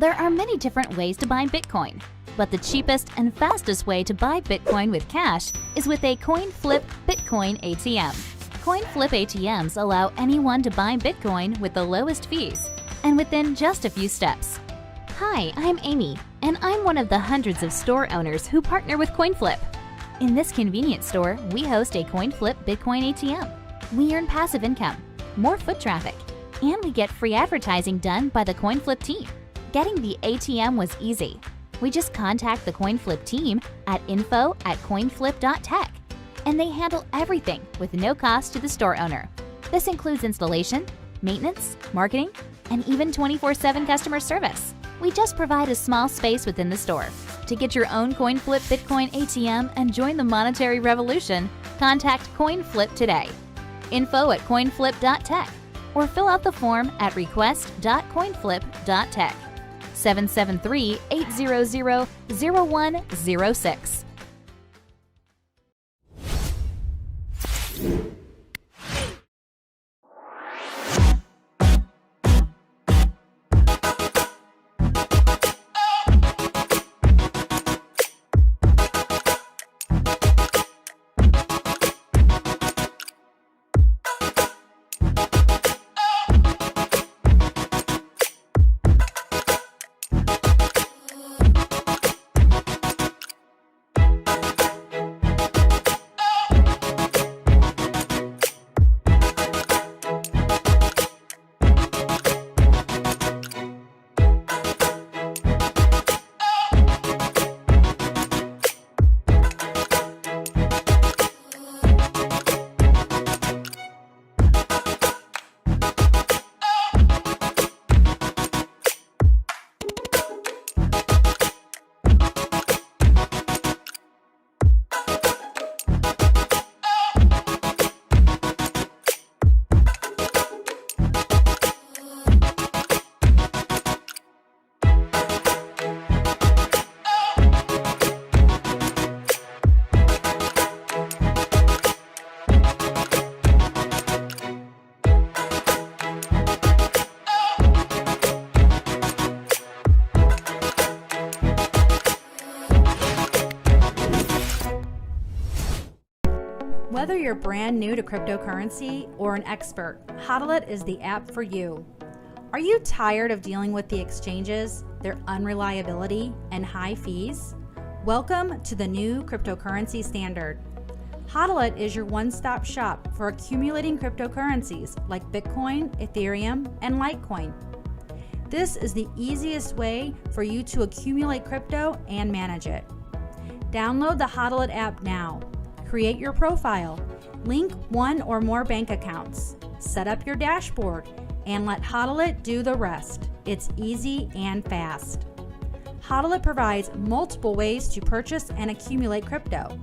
There are many different ways to buy Bitcoin, but the cheapest and fastest way to buy Bitcoin with cash is with a CoinFlip Bitcoin ATM. CoinFlip ATMs allow anyone to buy Bitcoin with the lowest fees and within just a few steps. Hi, I'm Amy, and I'm one of the hundreds of store owners who partner with CoinFlip. In this convenient store, we host a CoinFlip Bitcoin ATM. We earn passive income, more foot traffic, and we get free advertising done by the CoinFlip team. Getting the ATM was easy. We just contact the CoinFlip team at info@coinflip.tech, and they handle everything with no cost to the store owner. This includes installation, maintenance, marketing, and even 24/7 customer service. We just provide a small space within the store. To get your own CoinFlip Bitcoin ATM and join the monetary revolution, contact CoinFlip today. info@coinflip.tech or fill out the form at request.coinflip.tech. 773-800-0106. Whether you're brand new to cryptocurrency or an expert, Hodl is the app for you. Are you tired of dealing with the exchanges, their unreliability, and high fees? Welcome to the new cryptocurrency standard. Hodl is your one-stop shop for accumulating cryptocurrencies like Bitcoin, Ethereum, and Litecoin. This is the easiest way for you to accumulate crypto and manage it. Download the Hodl app now. Create your profile, link one or more bank accounts, set up your dashboard, and let Hodl do the rest. It's easy and fast. Hodl provides multiple ways to purchase and accumulate crypto.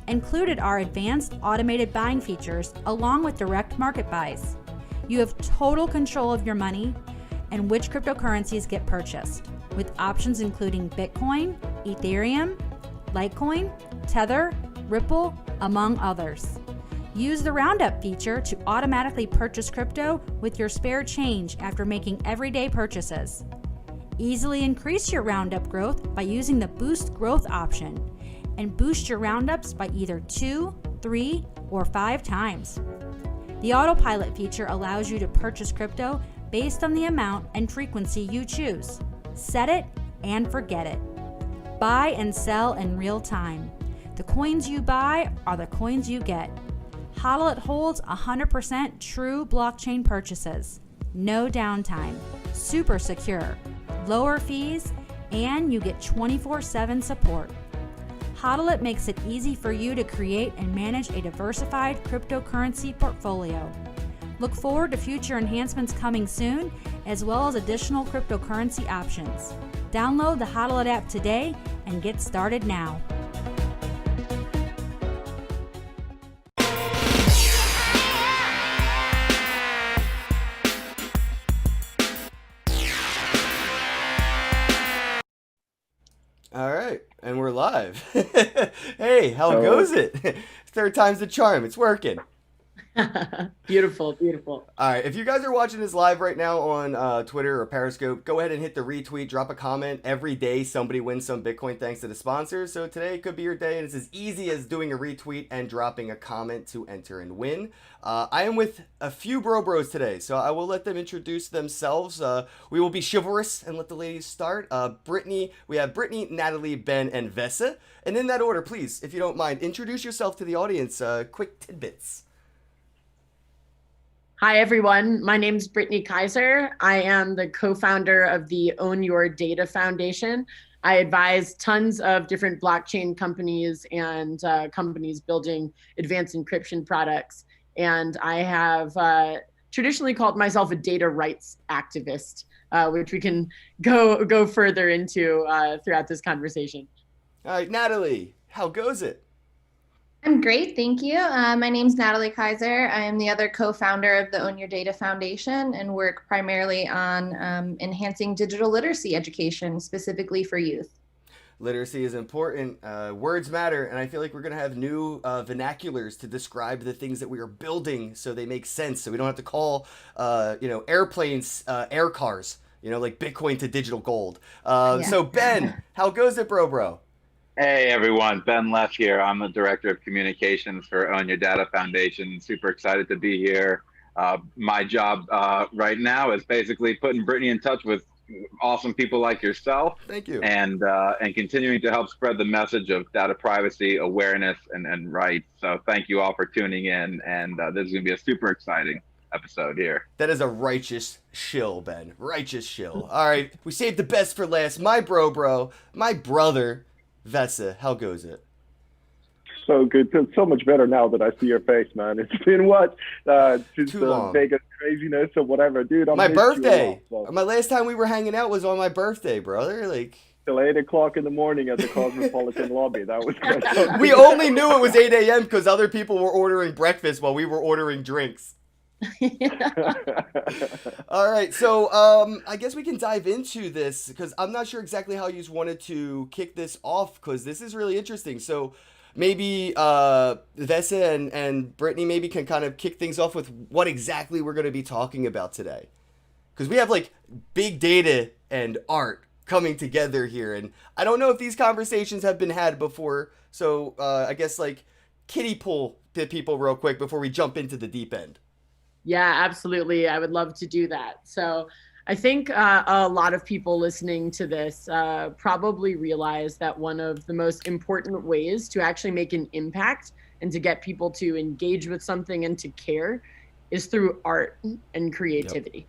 Included are advanced automated buying features along with direct market buys. You have total control of your money and which cryptocurrencies get purchased, with options including Bitcoin, Ethereum, Litecoin, Tether, Ripple, among others. Use the Roundup feature to automatically purchase crypto with your spare change after making everyday purchases. Easily increase your Roundup growth by using the Boost Growth option and boost your Roundups by either 2, 3, or 5 times. The Autopilot feature allows you to purchase crypto based on the amount and frequency you choose. Set it and forget it. Buy and sell in real time. The coins you buy are the coins you get. Hodl holds 100% true blockchain purchases. No downtime. Super secure. Lower fees, and you get 24/7 support. Hodl makes it easy for you to create and manage a diversified cryptocurrency portfolio. Look forward to future enhancements coming soon, as well as additional cryptocurrency options. Download the Hodl app today and get started now. All right, and we're live. Hey, how goes it? Third time's the charm. It's working. Beautiful, beautiful. All right, if you guys are watching this live right now on Twitter or Periscope, go ahead and hit the retweet, drop a comment. Every day somebody wins some Bitcoin thanks to the sponsors. So today could be your day, and it's as easy as doing a retweet and dropping a comment to enter and win. I am with a few bros today, so I will let them introduce themselves. We will be chivalrous and let the ladies start. Brittany, we have Brittany, Natalie, Ben, and Vesa. And in that order, please, if you don't mind, introduce yourself to the audience. Quick tidbits. Hi, everyone. My name is Brittany Kaiser. I am the co-founder of the Own Your Data Foundation. I advise tons of different blockchain companies and companies building advanced encryption products. And I have traditionally called myself a data rights activist, which we can go further into throughout this conversation. All right, Natalie, how goes it? I'm great, thank you. My name's Natalie Kaiser. I am the other co-founder of the Own Your Data Foundation and work primarily on enhancing digital literacy education, specifically for youth. Literacy is important. Words matter, and I feel like we're going to have new vernaculars to describe the things that we are building so they make sense, so we don't have to call airplanes air cars, like Bitcoin to digital gold. So Ben, how goes it, bro? Hey everyone, Ben Leff here. I'm the Director of Communications for Own Your Data Foundation. Super excited to be here. My job right now is basically putting Brittany in touch with awesome people like yourself. Thank you. And continuing to help spread the message of data privacy, awareness, and rights. So thank you all for tuning in. And this is going to be a super exciting episode here. That is a righteous shill, Ben. Righteous shill. All right, we saved the best for last. My bro, my brother, Vesa, how goes it? So good. It's so much better now that I see your face, man. It's been what? Since the Vegas craziness or whatever. Dude, my birthday. My last time we were hanging out was on my birthday, brother. Till 8 o'clock in the morning at the Cosmopolitan lobby. That was great. We only knew it was 8 a.m. because other people were ordering breakfast while we were ordering drinks. All right, so I guess we can dive into this because I'm not sure exactly how you wanted to kick this off because this is really interesting. So maybe Vesa and Brittany maybe can kind of kick things off with what exactly we're going to be talking about today, because we have big data and art coming together here, and I don't know if these conversations have been had before. So I guess kiddie pool to people real quick before we jump into the deep end. Yeah, absolutely. I would love to do that. So I think a lot of people listening to this probably realize that one of the most important ways to actually make an impact and to get people to engage with something and to care is through art and creativity.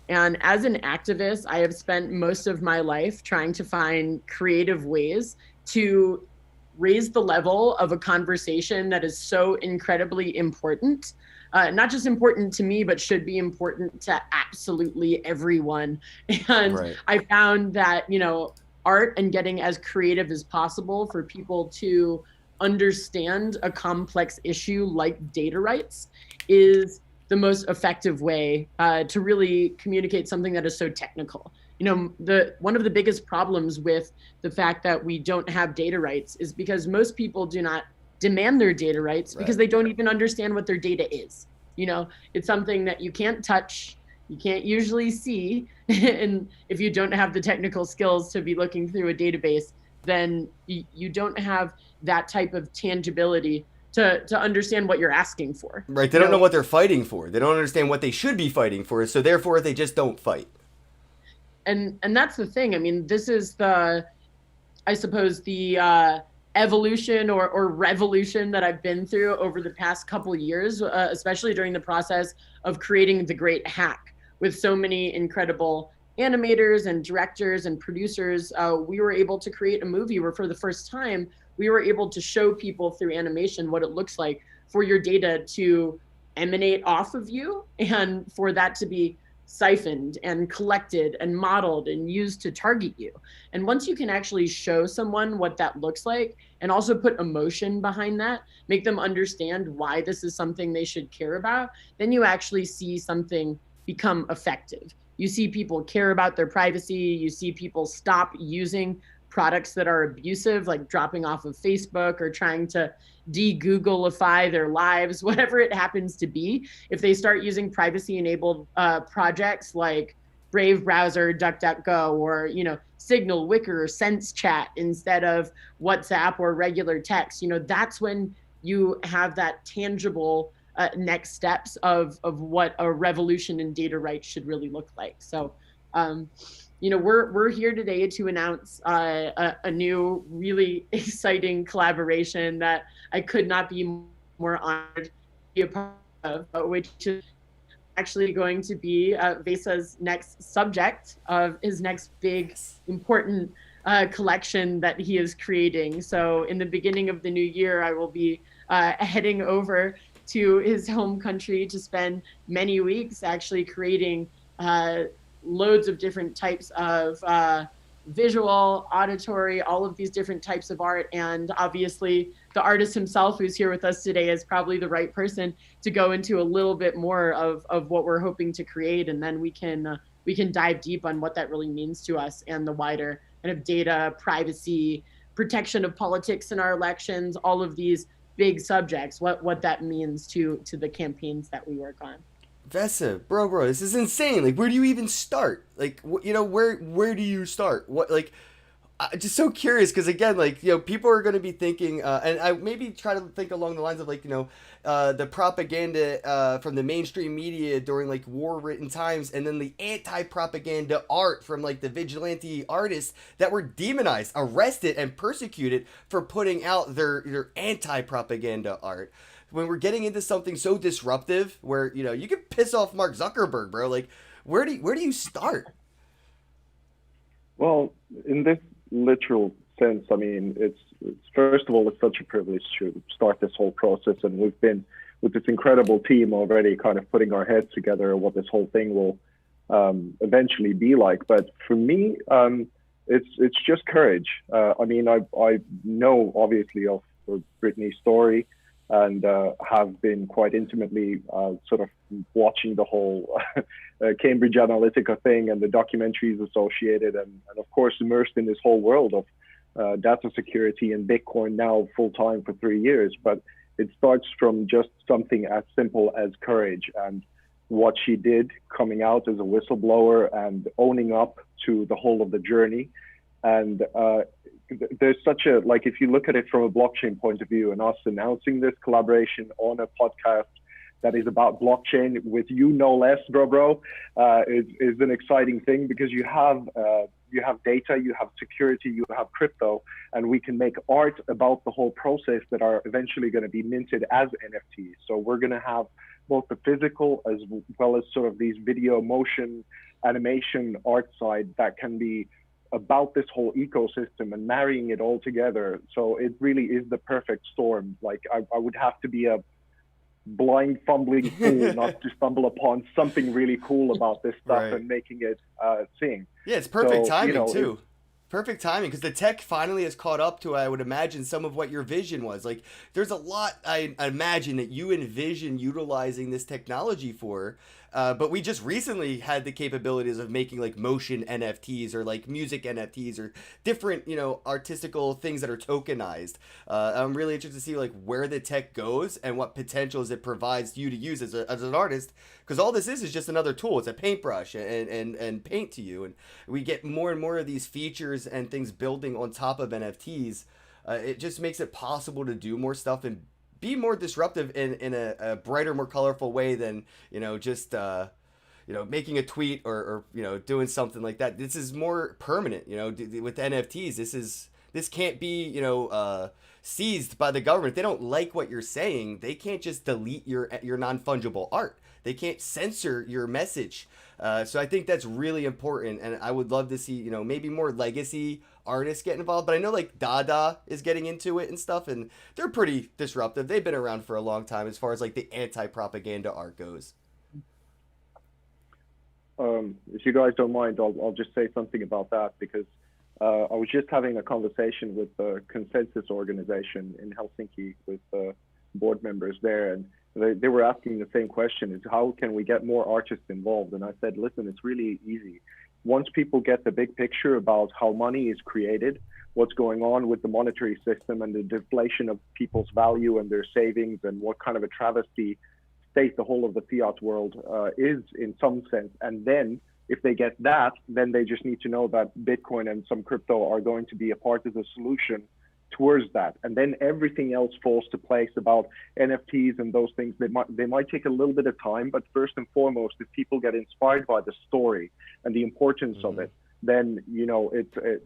Yep. And as an activist, I have spent most of my life trying to find creative ways to raise the level of a conversation that is so incredibly important. Not just important to me, but should be important to absolutely everyone. And right. I found that, art and getting as creative as possible for people to understand a complex issue like data rights is the most effective way to really communicate something that is so technical. One of the biggest problems with the fact that we don't have data rights is because most people do not demand their data rights because they don't even understand what their data is. It's something that you can't touch, you can't usually see. And if you don't have the technical skills to be looking through a database, then you don't have that type of tangibility to understand what you're asking for. Right. They don't know what they're fighting for. They don't understand what they should be fighting for. So therefore they just don't fight. And that's the thing. I mean, this is the evolution or revolution that I've been through over the past couple of years, especially during the process of creating The Great Hack with so many incredible animators and directors and producers. We were able to create a movie where for the first time, we were able to show people through animation what it looks like for your data to emanate off of you and for that to be siphoned and collected and modeled and used to target you. And once you can actually show someone what that looks like and also put emotion behind that, make them understand why this is something they should care about, then you actually see something become effective. You see people care about their privacy. You see people stop using products that are abusive, like dropping off of Facebook or trying to de-Googleify their lives, whatever it happens to be, if they start using privacy-enabled projects like Brave browser, DuckDuckGo, or Signal, Wicker, Sense Chat instead of WhatsApp or regular text, that's when you have that tangible next steps of what a revolution in data rights should really look like. So, we're here today to announce a new, really exciting collaboration that I could not be more honored to be a part of, which is actually going to be Vesa's next subject of his next big, important collection that he is creating. So in the beginning of the new year, I will be heading over to his home country to spend many weeks actually creating loads of different types of visual, auditory, all of these different types of art. And obviously the artist himself who's here with us today is probably the right person to go into a little bit more of what we're hoping to create. And then we can dive deep on what that really means to us and the wider kind of data, privacy, protection of politics in our elections, all of these big subjects, what that means to the campaigns that we work on. Vesa, bro, this is insane. Like, where do you even start? Like, where do you start? What, like, I'm just so curious because, again, like, people are going to be thinking, and I maybe try to think along the lines of, like, the propaganda from the mainstream media during, like, war-written times, and then the anti-propaganda art from, like, the vigilante artists that were demonized, arrested, and persecuted for putting out their anti-propaganda art. When we're getting into something so disruptive where, you can piss off Mark Zuckerberg, bro, like, where do you start? Well, in this literal sense, I mean, it's first of all, it's such a privilege to start this whole process. And we've been with this incredible team already kind of putting our heads together what this whole thing will eventually be like. But for me, it's just courage. I mean, I know obviously of Brittany's story, and have been quite intimately sort of watching the whole Cambridge Analytica thing and the documentaries associated, and of course immersed in this whole world of data security and Bitcoin now full time for 3 years. But it starts from just something as simple as courage, and what she did coming out as a whistleblower and owning up to the whole of the journey. And there's such a, like, if you look at it from a blockchain point of view, and us announcing this collaboration on a podcast that is about blockchain with you no less, bro, is an exciting thing, because you have data, you have security, you have crypto, and we can make art about the whole process that are eventually going to be minted as NFTs. So we're going to have both the physical as well as sort of these video, motion, animation, art side that can be about this whole ecosystem and marrying it all together. So it really is the perfect storm. Like, I would have to be a blind fumbling fool not to stumble upon something really cool about this stuff, right, and making it sing. Yeah, it's perfect timing too. Perfect timing, because the tech finally has caught up to, I would imagine, some of what your vision was. Like, there's a lot I imagine that you envision utilizing this technology for, but we just recently had the capabilities of making, like, motion NFTs or, like, music NFTs or different, artistical things that are tokenized. I'm really interested to see, like, where the tech goes and what potentials it provides you to use as an artist, because all this is just another tool. It's a paintbrush and paint to you, and we get more and more of these features and things building on top of NFTs. It just makes it possible to do more stuff and be more disruptive in a brighter, more colorful way than, just, making a tweet or doing something like that. This is more permanent, with NFTs. This can't be, seized by the government. If they don't like what you're saying, they can't just delete your non-fungible art. They can't censor your message. So I think that's really important, and I would love to see, maybe more legacy artists get involved. But I know, like, Dada is getting into it and stuff, and they're pretty disruptive. They've been around for a long time as far as, like, the anti-propaganda art goes. If you guys don't mind, I'll just say something about that, because I was just having a conversation with the Consensus organization in Helsinki with board members there, and they were asking the same question, is how can we get more artists involved? And I said, listen, it's really easy. once people get the big picture about how money is created, what's going on with the monetary system and the deflation of people's value and their savings, and what kind of a travesty state the whole of the fiat world is in some sense. And then if they get that, then they just need to know that Bitcoin and some crypto are going to be a part of the solution towards that. And then everything else falls to place about NFTs and those things. They might take a little bit of time, but first and foremost, if people get inspired by the story and the importance of it, then, you know,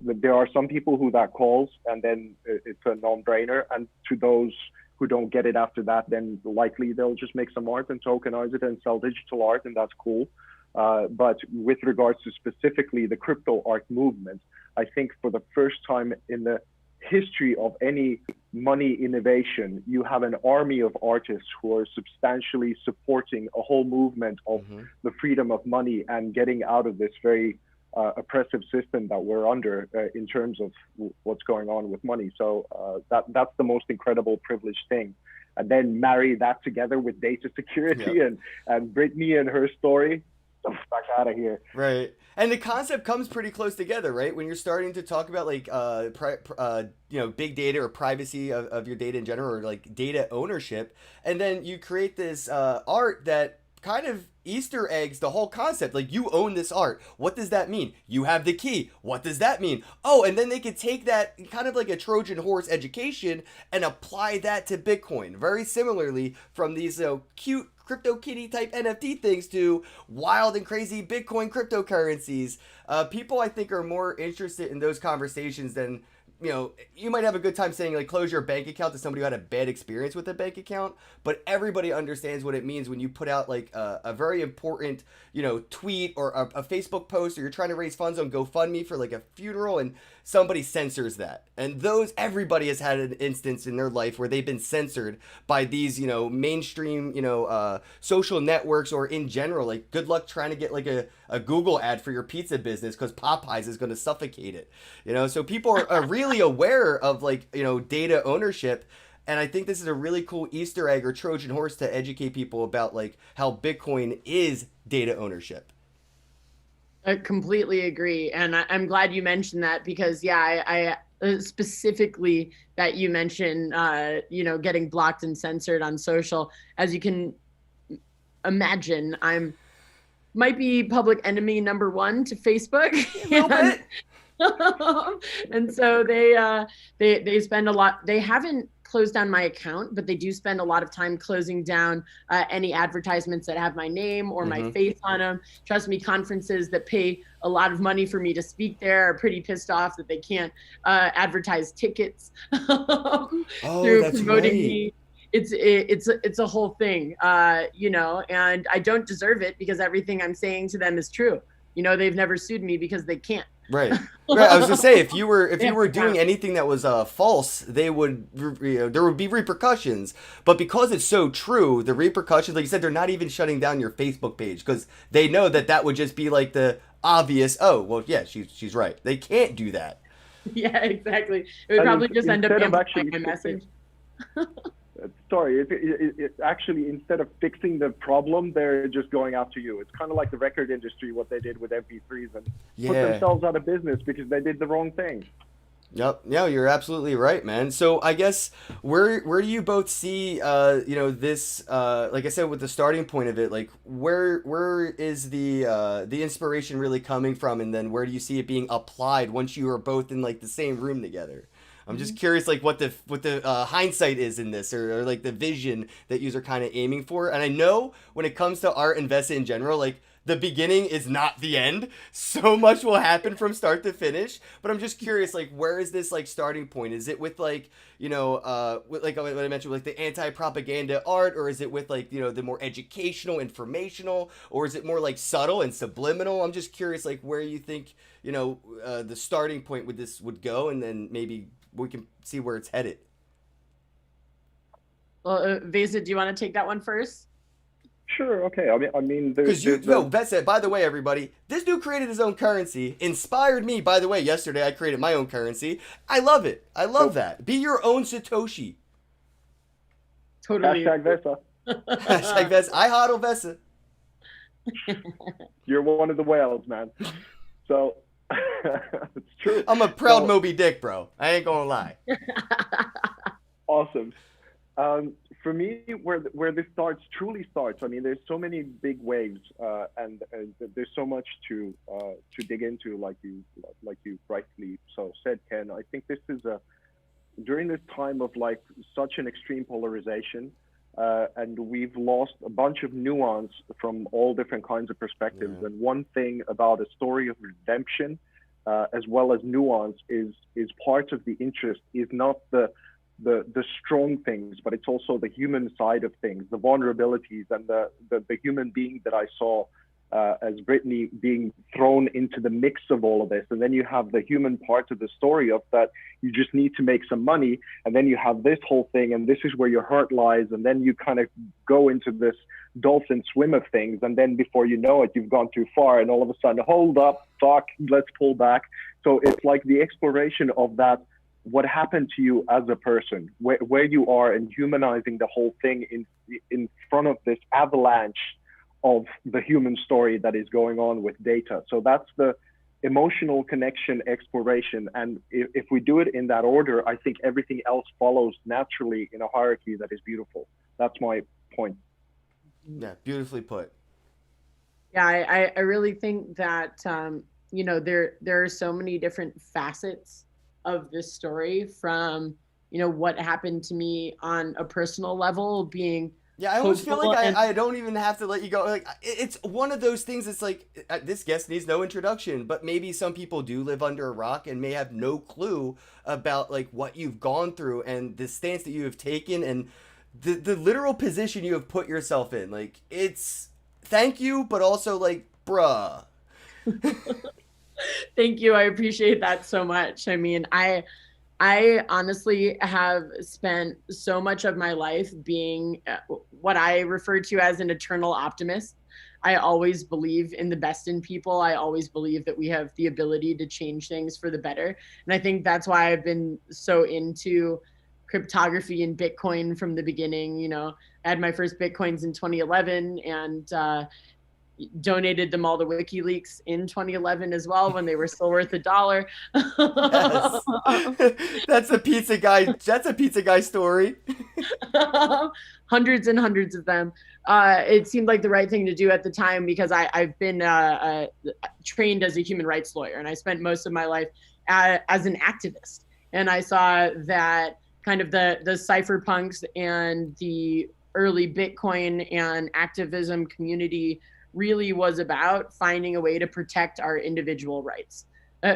there are some people who that calls, and then it's a non-brainer. And to those who don't get it after that, then likely they'll just make some art and tokenize it and sell digital art, and that's cool. But with regards to specifically the crypto art movement, I think for the first time in the history of any money innovation, you have an army of artists who are substantially supporting a whole movement of the freedom of money and getting out of this very oppressive system that we're under in terms of what's going on with money. So that's the most incredible privileged thing. And then marry that together with data security and Brittany and her story. Back out of here. Right. And the concept comes pretty close together, right? When you're starting to talk about like, you know, big data or privacy of your data in general, or like data ownership. And then you create this art that kind of Easter eggs the whole concept. Like, you own this art. What does that mean? You have the key. What does that mean? Oh, and then they could take that kind of like a Trojan horse education and apply that to Bitcoin. Very similarly, from these cute CryptoKitty type NFT things to wild and crazy Bitcoin cryptocurrencies. People, I think, are more interested in those conversations than, you know, you might have a good time saying like close your bank account to somebody who had a bad experience with a bank account, but everybody understands what it means when you put out like a very important, you know, tweet or a Facebook post, or you're trying to raise funds on GoFundMe for like a funeral and somebody censors that. And those, everybody has had an instance in their life where they've been censored by these, you know, mainstream, you know, social networks, or in general. Like, good luck trying to get like a Google ad for your pizza business because Popeyes is going to suffocate it, you know. So people are really aware of like, you know, data ownership. And I think this is a really cool Easter egg or Trojan horse to educate people about like how Bitcoin is data ownership. I completely agree. And I'm glad you mentioned that, because I specifically that you mentioned, you know, getting blocked and censored on social. As you can imagine, might be public enemy number one to Facebook. And so they spend a lot. They haven't closed down my account, but they do spend a lot of time closing down any advertisements that have my name or my face on them. Trust me, conferences that pay a lot of money for me to speak there are pretty pissed off that they can't advertise tickets through promoting me. It's a whole thing, you know, and I don't deserve it because everything I'm saying to them is true. You know, they've never sued me because they can't. Right. Right. I was gonna say, if you were doing anything that was false, they would, you know, there would be repercussions. But because it's so true, the repercussions, like you said, they're not even shutting down your Facebook page because they know that would just be like the obvious. Oh, well, yeah, she's right. They can't do that. Yeah, exactly. It would probably just end up amplifying my message. Sorry, it actually, instead of fixing the problem, they're just going after you. It's kind of like the record industry, what they did with MP3s, and put themselves out of business because they did the wrong thing. Yep. Yeah, you're absolutely right, man. So I guess where do you both see, you know, this, like I said, with the starting point of it, like where is the inspiration really coming from, and then where do you see it being applied once you are both in like the same room together? I'm just curious, like what the hindsight is in this, or like the vision that you are kind of aiming for. And I know when it comes to art and Vesa in general, like the beginning is not the end. So much will happen from start to finish. But I'm just curious, like, where is this like starting point? Is it with like, you know, with like what I mentioned, like the anti-propaganda art, or is it with like, you know, the more educational, informational, or is it more like subtle and subliminal? I'm just curious, like where you think, you know, the starting point with this would go, and then maybe we can see where it's headed. Well, Vesa, do you want to take that one first? Sure. Okay. I mean, because Vesa, by the way, everybody, this dude created his own currency. Inspired me. By the way, yesterday I created my own currency. I love it. I love that. Be your own Satoshi. Totally. Hashtag Vesa. Hashtag Vesa. I hodl Vesa. You're one of the whales, man. So it's true. I'm a proud So, Moby Dick, bro. I ain't gonna lie. awesome. For me, where this truly starts, I mean, there's so many big waves, and there's so much to dig into, like you rightly so said, Ken. I think this is during this time of like such an extreme polarization, and we've lost a bunch of nuance from all different kinds of perspectives. Yeah. And one thing about a story of redemption, as well as nuance, is part of the interest. Is not the strong things, but it's also the human side of things, the vulnerabilities, and the human being that I saw as Brittany being thrown into the mix of all of this. And then you have the human part of the story of that you just need to make some money, and then you have this whole thing, and this is where your heart lies, and then you kind of go into this dolphin swim of things, and then before you know it, you've gone too far, and all of a sudden, hold up, fuck, let's pull back. So it's like the exploration of that, what happened to you as a person, where you are, and humanizing the whole thing in front of this avalanche of the human story that is going on with data. So that's the emotional connection exploration. And if we do it in that order, I think everything else follows naturally in a hierarchy that is beautiful. That's my point. Yeah, beautifully put. Yeah, I really think that you know, there are so many different facets of this story, from, you know, what happened to me on a personal level, being Yeah, I almost feel hopeful like and I don't even have to let you go. Like, it's one of those things that's like, this guest needs no introduction, but maybe some people do live under a rock and may have no clue about like what you've gone through and the stance that you have taken and the literal position you have put yourself in. Like, it's thank you, but also like, bruh. Thank you. I appreciate that so much. I mean, I honestly have spent so much of my life being what I refer to as an eternal optimist. I always believe in the best in people. I always believe that we have the ability to change things for the better. And I think that's why I've been so into cryptography and Bitcoin from the beginning. You know, I had my first Bitcoins in 2011, and donated them all to WikiLeaks in 2011 as well, when they were still worth $1. Yes. That's a pizza guy. That's a pizza guy story. Hundreds and hundreds of them. It seemed like the right thing to do at the time, because I've been trained as a human rights lawyer, and I spent most of my life as an activist. And I saw that kind of the cypherpunks and the early Bitcoin and activism community really was about finding a way to protect our individual rights.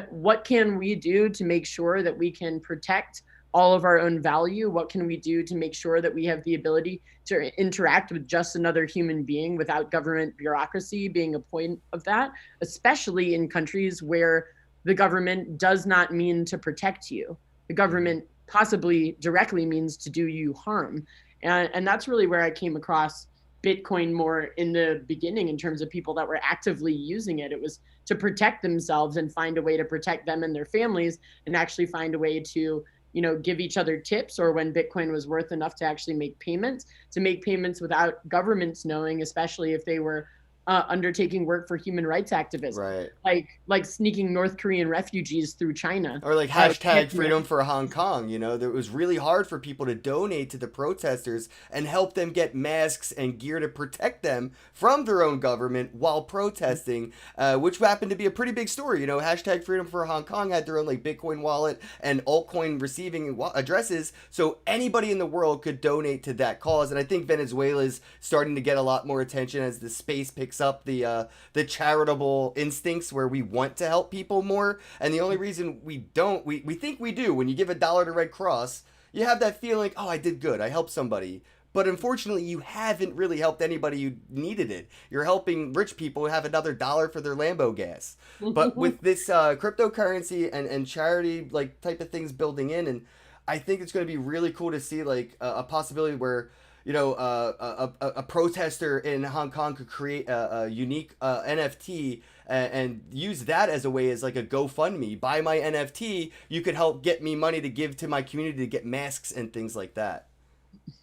What can we do to make sure that we can protect all of our own value? What can we do to make sure that we have the ability to interact with just another human being without government bureaucracy being a point of that, especially in countries where the government does not mean to protect you. The government possibly directly means to do you harm. And that's really where I came across Bitcoin more in the beginning, in terms of people that were actively using it. It was to protect themselves and find a way to protect them and their families, and actually find a way to, you know, give each other tips, or when Bitcoin was worth enough to actually make payments, to make payments without governments knowing, especially if they were undertaking work for human rights activism, Right. like sneaking North Korean refugees through China, Or like hashtag freedom for Hong Kong. You know, it was really hard for people to donate to the protesters and help them get masks and gear to protect them from their own government while protesting, which happened to be a pretty big story. You know, hashtag freedom for Hong Kong had their own like Bitcoin wallet and altcoin receiving addresses, so anybody in the world could donate to that cause. And I think Venezuela's starting to get a lot more attention as the space picks up the charitable instincts where we want to help people more. And the only reason we don't, we think we do, when you give $1 to Red Cross, you have that feeling, oh, I did good, I helped somebody. But unfortunately, you haven't really helped anybody who needed it. You're helping rich people who have another $1 for their Lambo gas. But with this cryptocurrency and charity like type of things building in, and I think it's going to be really cool to see like a possibility where, you know, a protester in Hong Kong could create a unique NFT and use that as a way, as like a GoFundMe. Buy my NFT, you could help get me money to give to my community to get masks and things like that.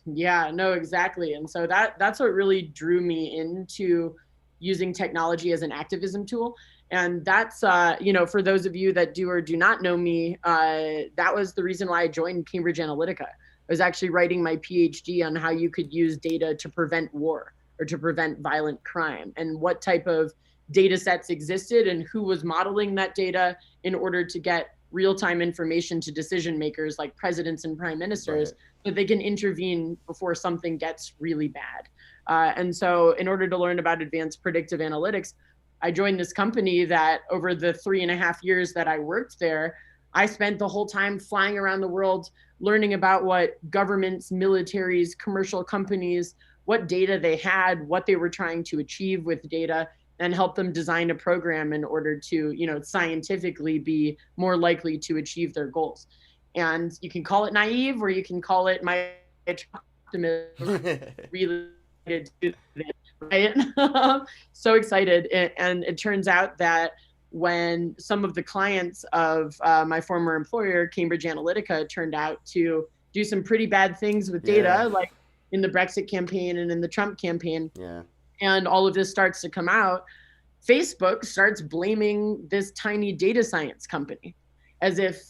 Yeah, no, exactly. And so that's what really drew me into using technology as an activism tool. And that's, for those of you that do or do not know me, that was the reason why I joined Cambridge Analytica. I was actually writing my PhD on how you could use data to prevent war or to prevent violent crime, and what type of data sets existed and who was modeling that data in order to get real-time information to decision makers like presidents and prime ministers, so that they can intervene before something gets really bad. And so in order to learn about advanced predictive analytics, I joined this company that over the 3.5 years that I worked there, I spent the whole time flying around the world, learning about what governments, militaries, commercial companies, what data they had, what they were trying to achieve with data, and help them design a program in order to, scientifically be more likely to achieve their goals. And you can call it naive, or you can call it my optimism related to this, right? So excited. And it turns out that when some of the clients of my former employer, Cambridge Analytica, turned out to do some pretty bad things with data, like in the Brexit campaign and in the Trump campaign, and all of this starts to come out, Facebook starts blaming this tiny data science company, as if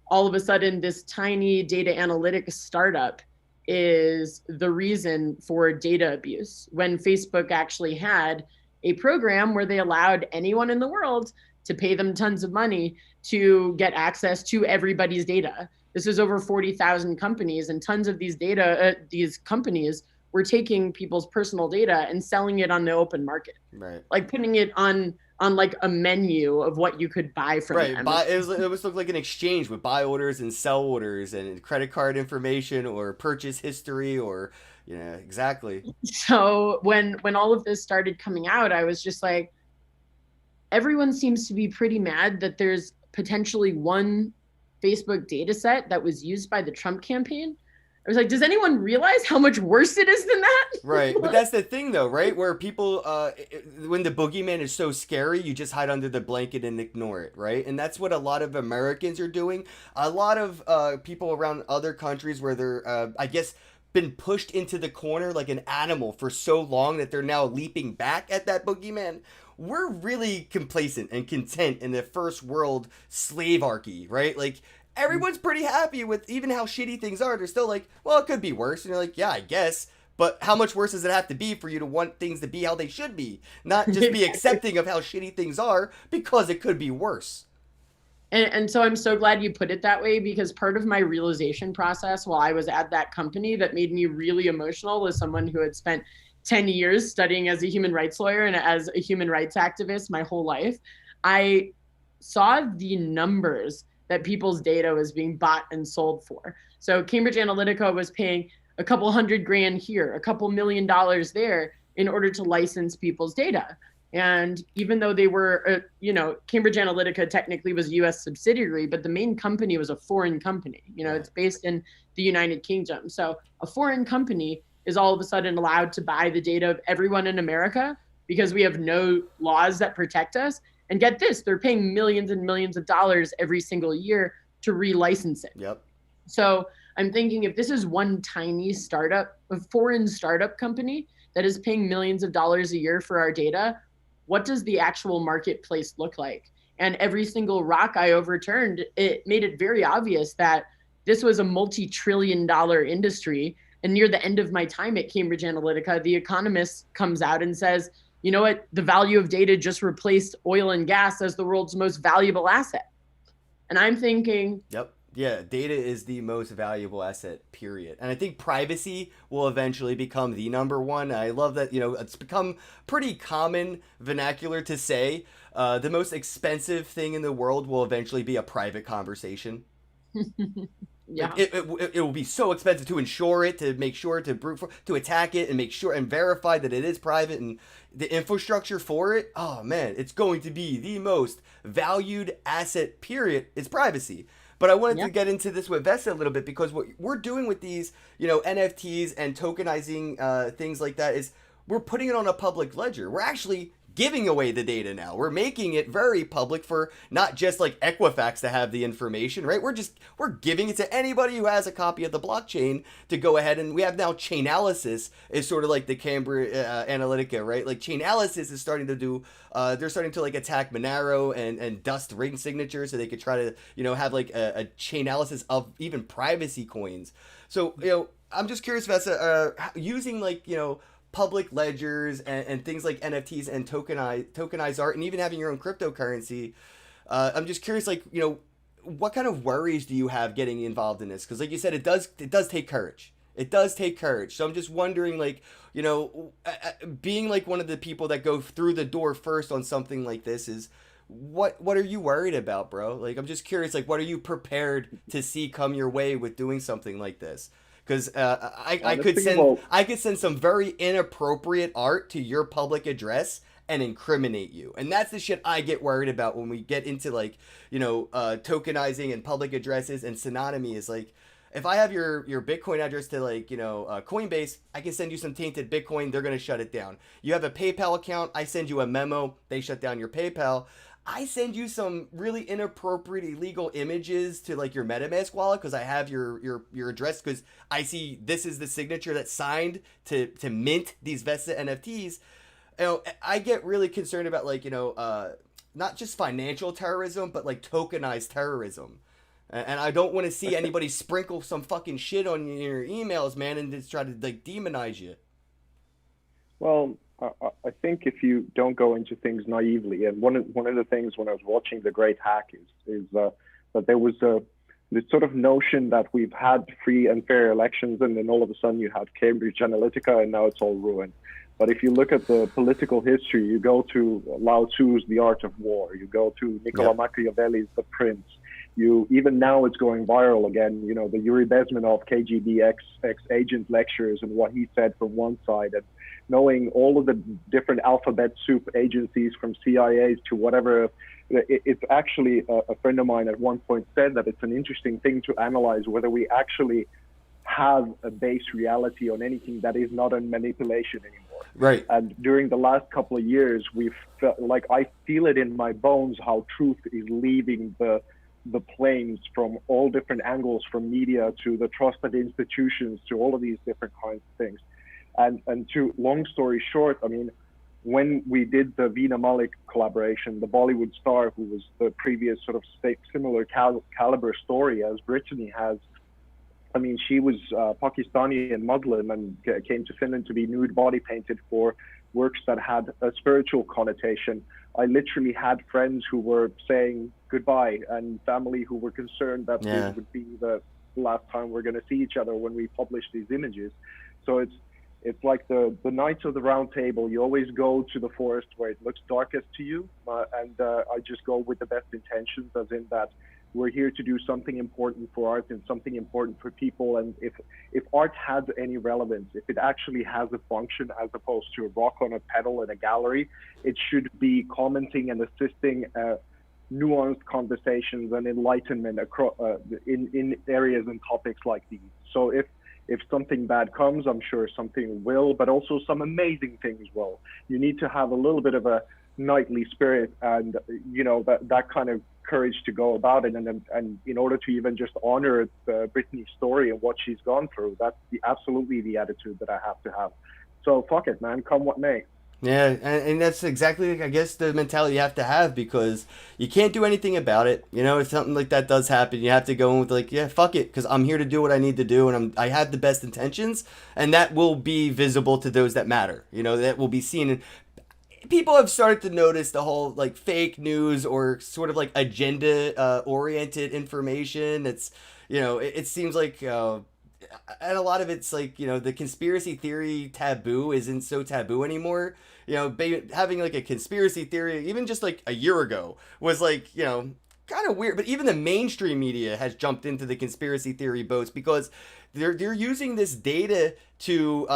all of a sudden this tiny data analytics startup is the reason for data abuse, when Facebook actually had a program where they allowed anyone in the world to pay them tons of money to get access to everybody's data. This is over 40,000 companies, and tons of these these companies were taking people's personal data and selling it on the open market, right? Like putting it on like a menu of what you could buy from them. It was looked like an exchange with buy orders and sell orders and credit card information or purchase history, or exactly. So when all of this started coming out, I was just like, everyone seems to be pretty mad that there's potentially one Facebook data set that was used by the Trump campaign. I was like, does anyone realize how much worse it is than that? Right. But that's the thing, though, right? Where people, when the boogeyman is so scary, you just hide under the blanket and ignore it, right? And that's what a lot of Americans are doing. A lot of people around other countries where they're, I guess, been pushed into the corner like an animal for so long that they're now leaping back at that boogeyman. We're really complacent and content in the first world slavearchy, right? Like, everyone's pretty happy with even how shitty things are. They're still like, well, it could be worse. And you're like, yeah, I guess. But how much worse does it have to be for you to want things to be how they should be? Not just be accepting of how shitty things are because it could be worse. And so I'm so glad you put it that way, because part of my realization process while I was at that company that made me really emotional as someone who had spent 10 years studying as a human rights lawyer and as a human rights activist my whole life, I saw the numbers that people's data was being bought and sold for. So Cambridge Analytica was paying a couple $100,000 here, a couple $1 million there in order to license people's data. And even though they were, Cambridge Analytica technically was a US subsidiary, but the main company was a foreign company. It's based in the United Kingdom. So a foreign company is all of a sudden allowed to buy the data of everyone in America because we have no laws that protect us. And get this, they're paying millions and millions of dollars every single year to relicense it. Yep. So I'm thinking, if this is one tiny startup, a foreign startup company that is paying millions of dollars a year for our data, what does the actual marketplace look like? And every single rock I overturned, it made it very obvious that this was a multi-trillion-dollar industry. And near the end of my time at Cambridge Analytica, The Economist comes out and says, you know what? The value of data just replaced oil and gas as the world's most valuable asset. And I'm thinking, yep. Yeah, data is the most valuable asset, period. And I think privacy will eventually become the number one. I love that, it's become pretty common vernacular to say the most expensive thing in the world will eventually be a private conversation. Yeah. It will be so expensive to insure it, to make sure, to attack it and make sure and verify that it is private, and the infrastructure for it. Oh man, it's going to be the most valued asset, period. It's privacy. But I wanted to get into this with Vesa a little bit, because what we're doing with these, NFTs and tokenizing things like that is we're putting it on a public ledger. We're actually giving away the data now. We're making it very public for not just like Equifax to have the information, right? We're giving it to anybody who has a copy of the blockchain to go ahead, and we have now Chainalysis is sort of like the Cambridge Analytica, right? Like Chainalysis is starting to do, they're starting to like attack Monero and dust ring signatures so they could try to, have like a Chainalysis of even privacy coins. So, I'm just curious, Vesa, using like, public ledgers and things like NFTs and tokenized art, and even having your own cryptocurrency. I'm just curious, like, what kind of worries do you have getting involved in this? Because like you said, it does take courage. It does take courage. So I'm just wondering, like, being like one of the people that go through the door first on something like this is, what are you worried about, bro? Like, I'm just curious, like, what are you prepared to see come your way with doing something like this? Because I could send some very inappropriate art to your public address and incriminate you, and that's the shit I get worried about when we get into like tokenizing and public addresses and synonymy. Is like, if I have your Bitcoin address to like Coinbase, I can send you some tainted Bitcoin. They're gonna shut it down. You have a PayPal account, I send you a memo, they shut down your PayPal. I send you some really inappropriate illegal images to like your MetaMask wallet because I have your address, because I see this is the signature that's signed to mint these Vesa NFTs. I get really concerned about like not just financial terrorism, but like tokenized terrorism. And I don't want to see anybody sprinkle some fucking shit on your emails, man, and just try to like demonize you. Well, I think if you don't go into things naively, and one of the things when I was watching The Great Hack is that there was this sort of notion that we've had free and fair elections, and then all of a sudden you had Cambridge Analytica, and now it's all ruined. But if you look at the political history, you go to Lao Tzu's The Art of War, you go to Niccolo Machiavelli's The Prince. Even now it's going viral again, the Yuri Bezmenov KGB ex-agent lectures and what he said from one side, and knowing all of the different alphabet soup agencies from CIA to whatever. It's actually a friend of mine at one point said that it's an interesting thing to analyze whether we actually have a base reality on anything that is not a manipulation anymore. Right. And during the last couple of years, we've felt like I feel it in my bones how truth is leaving the planes from all different angles, from media to the trusted institutions to all of these different kinds of things. And to long story short, I mean, when we did the Veena Malik collaboration, the Bollywood star who was the previous sort of similar caliber story as Brittany has, I mean, she was Pakistani and Muslim and came to Finland to be nude body painted for works that had a spiritual connotation. I literally had friends who were saying goodbye and family who were concerned that this would be the last time we're going to see each other when we publish these images. So it's like the Knights of the Round Table. You always go to the forest where it looks darkest to you. And I just go with the best intentions, as in that we're here to do something important for art and something important for people. And if art has any relevance, if it actually has a function as opposed to a rock on a pedal in a gallery, it should be commenting and assisting nuanced conversations and enlightenment across, in areas and topics like these. So if something bad comes, I'm sure something will, but also some amazing things will. You need to have a little bit of a knightly spirit and, that kind of courage to go about it. And in order to even just honor Brittany's story and what she's gone through, that's absolutely the attitude that I have to have. So fuck it, man, come what may. Yeah, and that's exactly, I guess, the mentality you have to have, because you can't do anything about it. If something like that does happen, you have to go in with like, yeah, fuck it, because I'm here to do what I need to do, and I have the best intentions, and that will be visible to those that matter. That will be seen. And people have started to notice the whole like fake news or sort of like agenda oriented information. It's, it seems like, and a lot of it's like, the conspiracy theory taboo isn't so taboo anymore. Having like a conspiracy theory, even just like a year ago, was like, kind of weird. But even the mainstream media has jumped into the conspiracy theory boats, because they're using this data to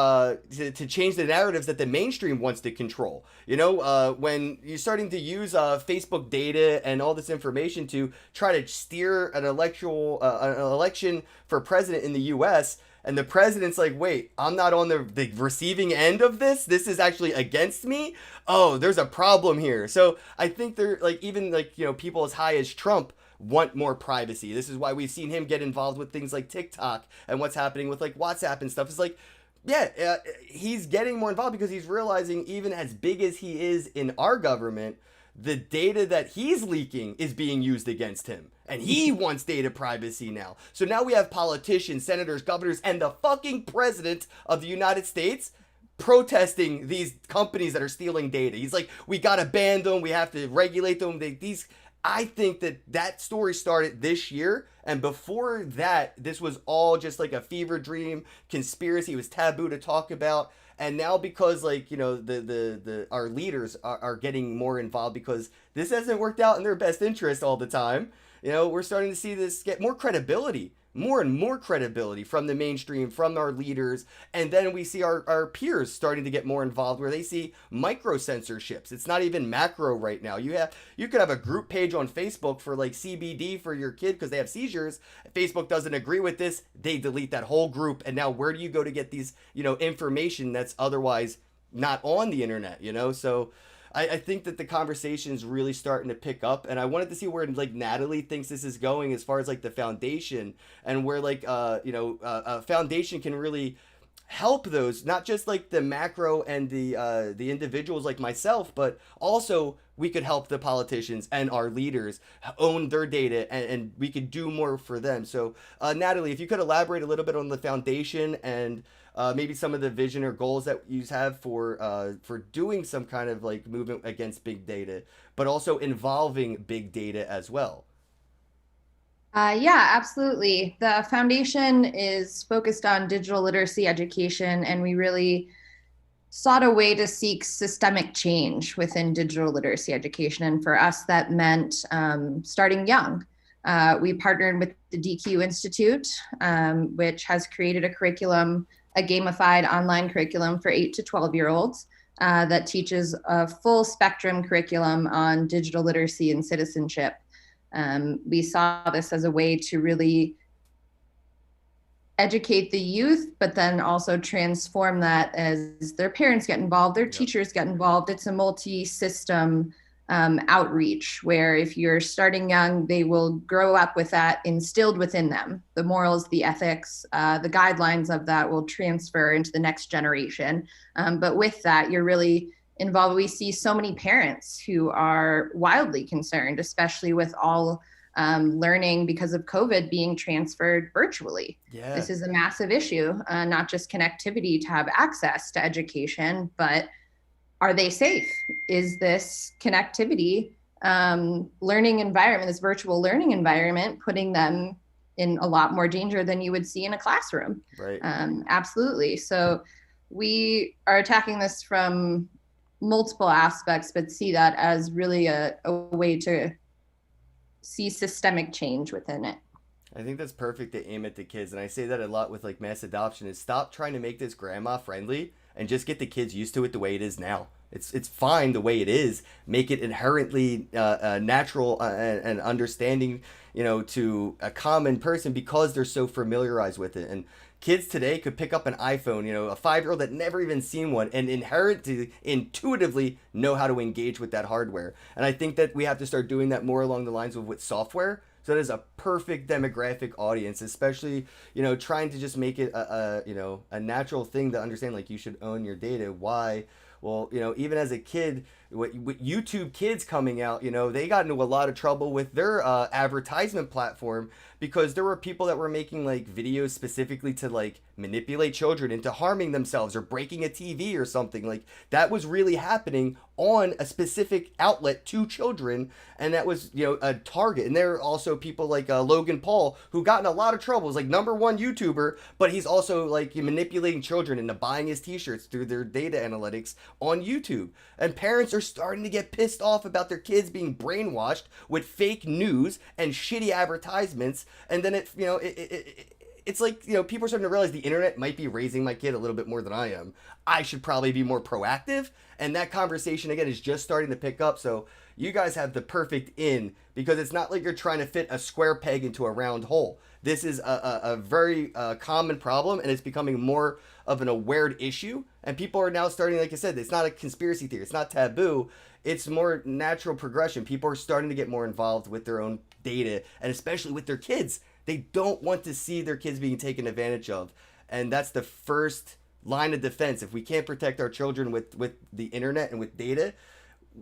change the narratives that the mainstream wants to control. When you're starting to use Facebook data and all this information to try to steer an election for president in the U.S., And the president's like, wait, I'm not on the receiving end of this. This is actually against me. Oh, there's a problem here. So I think they're like, even like, people as high as Trump want more privacy. This is why we've seen him get involved with things like TikTok and what's happening with like WhatsApp and stuff. It's like, yeah, he's getting more involved because he's realizing, even as big as he is in our government, the data that he's leaking is being used against him. And he wants data privacy now. So now we have politicians, senators, governors, and the fucking president of the United States protesting these companies that are stealing data. He's like, we gotta ban them. We have to regulate them. I think that story started this year. And before that, this was all just like a fever dream conspiracy. It was taboo to talk about. And now, because like, our leaders are getting more involved because this hasn't worked out in their best interest all the time. We're starting to see this get more credibility, more and more credibility from the mainstream, from our leaders. And then we see our peers starting to get more involved, where they see micro censorships. It's not even macro right now. You could have a group page on Facebook for like CBD for your kid because they have seizures. Facebook doesn't agree with this. They delete that whole group. And now where do you go to get these, information that's otherwise not on the internet, So I think that the conversation is really starting to pick up, and I wanted to see where like Natalie thinks this is going as far as like the foundation, and where like a foundation can really help those, not just like the macro and the individuals like myself, but also we could help the politicians and our leaders own their data, and we could do more for them. So Natalie, if you could elaborate a little bit on the foundation and maybe some of the vision or goals that you have for doing some kind of like movement against big data, but also involving big data as well. Yeah, absolutely. The foundation is focused on digital literacy education, and we really sought a way to seek systemic change within digital literacy education. And for us, that meant starting young. We partnered with the DQ Institute, which has created a curriculum, a gamified online curriculum for 8 to 12-year-olds that teaches a full spectrum curriculum on digital literacy and citizenship. We saw this as a way to really educate the youth, but then also transform that as their parents get involved, their teachers get involved. It's a multi-system outreach where if you're starting young, they will grow up with that instilled within them. The morals, the ethics, the guidelines of that will transfer into the next generation. But with that, you're really involved. We see so many parents who are wildly concerned, especially with all learning because of COVID being transferred virtually. Yeah. This is a massive issue, not just connectivity to have access to education, but are they safe? Is this connectivity learning environment, this virtual learning environment, putting them in a lot more danger than you would see in a classroom? Right. Absolutely. So we are attacking this from multiple aspects, but see that as really a way to see systemic change within it. I think that's perfect to aim at the kids. And I say that a lot with like mass adoption, is stop trying to make this grandma friendly and just get the kids used to it the way it is now. It's fine the way it is. Make it inherently natural and understanding, to a common person because they're so familiarized with it. And kids today could pick up an iPhone, a 5-year-old that never even seen one, and intuitively know how to engage with that hardware. And I think that we have to start doing that more along the lines of with software. So that is a perfect demographic audience, especially, trying to just make it a natural thing to understand, like you should own your data. Why? Well, even as a kid, with YouTube Kids coming out, they got into a lot of trouble with their advertisement platform because there were people that were making like videos specifically to like manipulate children into harming themselves or breaking a TV or something. Like that was really happening on a specific outlet to children, and that was a target. And there are also people like Logan Paul, who got in a lot of trouble. He's like #1 YouTuber, but he's also like manipulating children into buying his t-shirts through their data analytics on YouTube. And parents are starting to get pissed off about their kids being brainwashed with fake news and shitty advertisements, and then it's like, you know, people are starting to realize the internet might be raising my kid a little bit more than I am. I should probably be more proactive. And that conversation, again, is just starting to pick up. So you guys have the perfect in, because it's not like you're trying to fit a square peg into a round hole. This is a very common problem, and it's becoming more of an aware issue. And people are now starting, like I said, it's not a conspiracy theory. It's not taboo. It's more natural progression. People are starting to get more involved with their own data, and especially with their kids. They don't want to see their kids being taken advantage of. And that's the first line of defense. If we can't protect our children with the internet and with data,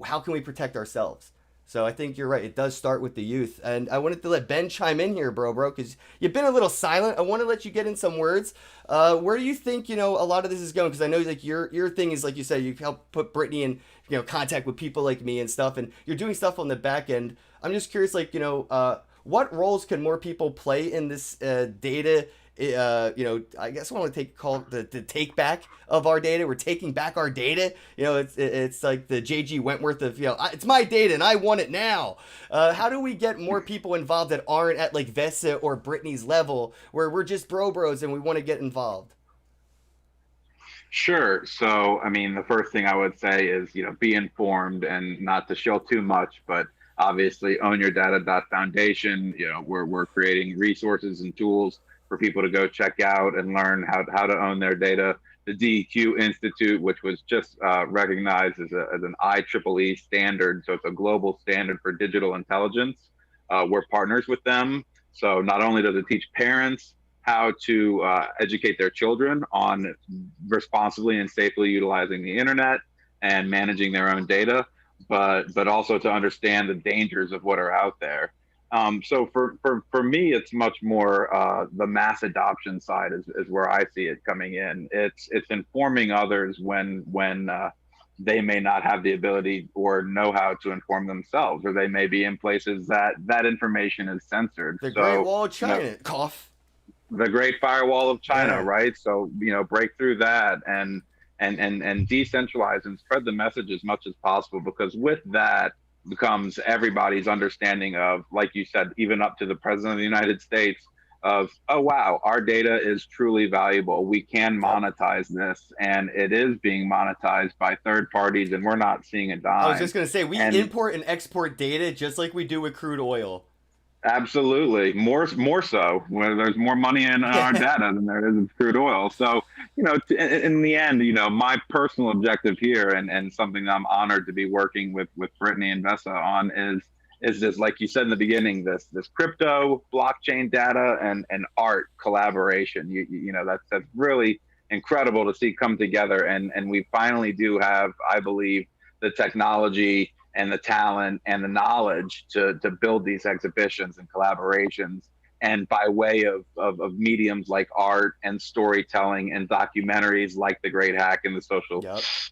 how can we protect ourselves? So I think you're right. It does start with the youth. And I wanted to let Ben chime in here, bro, because you've been a little silent. I want to let you get in some words. Where do you think, you know, a lot of this is going? Because I know, like, your thing is, like you said, you help put Brittany in, you know, contact with people like me and stuff, and you're doing stuff on the back end. I'm just curious, like, you know, what roles can more people play in this data? You know, I guess I want to call it the take back of our data. We're taking back our data. You know, it's like the J.G. Wentworth of, you know, it's my data and I want it now. How do we get more people involved that aren't at like Vesa or Brittany's level, where we're just bros and we want to get involved? Sure. So, I mean, the first thing I would say is, you know, be informed and not to show too much, but obviously ownyourdata.foundation, you know, we're creating resources and tools for people to go check out and learn how to own their data. The DEQ Institute, which was just recognized as an IEEE standard, so it's a global standard for digital intelligence. We're partners with them. So not only does it teach parents how to educate their children on responsibly and safely utilizing the internet and managing their own data, but also to understand the dangers of what are out there. So for me, it's much more the mass adoption side is where I see it coming in. It's informing others when they may not have the ability or know how to inform themselves, or they may be in places that information is censored. The Great Wall of China, you know, cough. The Great Firewall of China, Yeah. right? So, you know, break through that and decentralize and spread the message as much as possible, because with that becomes everybody's understanding of, like you said, even up to the president of the United States, of, oh, wow, our data is truly valuable. We can monetize this, and it is being monetized by third parties, and we're not seeing a dime. I was just going to say, we import and export data just like we do with crude oil. Absolutely. More so, where there's more money in our data than there is in crude oil. So, you know, in the end, you know, my personal objective here, and something I'm honored to be working with Brittany and Vesa on, is this, like you said in the beginning, this crypto, blockchain data, and art collaboration. You know, that's really incredible to see come together. And we finally do have, I believe, the technology and the talent and the knowledge to build these exhibitions and collaborations. And by way of mediums like art and storytelling and documentaries like The Great Hack and The Social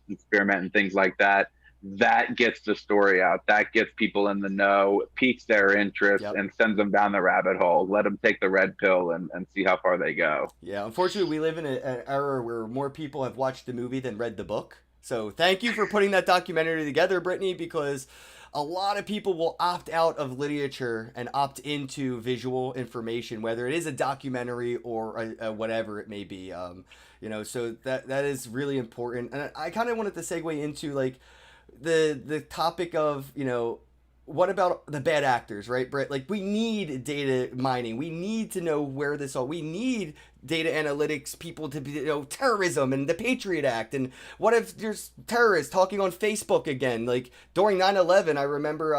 Experiment and things like that, that gets the story out, that gets people in the know, piques their interest, and sends them down the rabbit hole. Let them take the red pill and see how far they go. Yeah, unfortunately, we live in an era where more people have watched the movie than read the book. So thank you for putting that documentary together, Brittany, because a lot of people will opt out of literature and opt into visual information, whether it is a documentary or a whatever it may be. You know, so that is really important. And I kind of wanted to segue into like the topic of, you know, what about the bad actors, right, Brett? Like, we need data mining. We need to know where this all. We need data analytics people to be, you know, terrorism and the Patriot Act. And what if there's terrorists talking on Facebook again? Like, during 9/11, I remember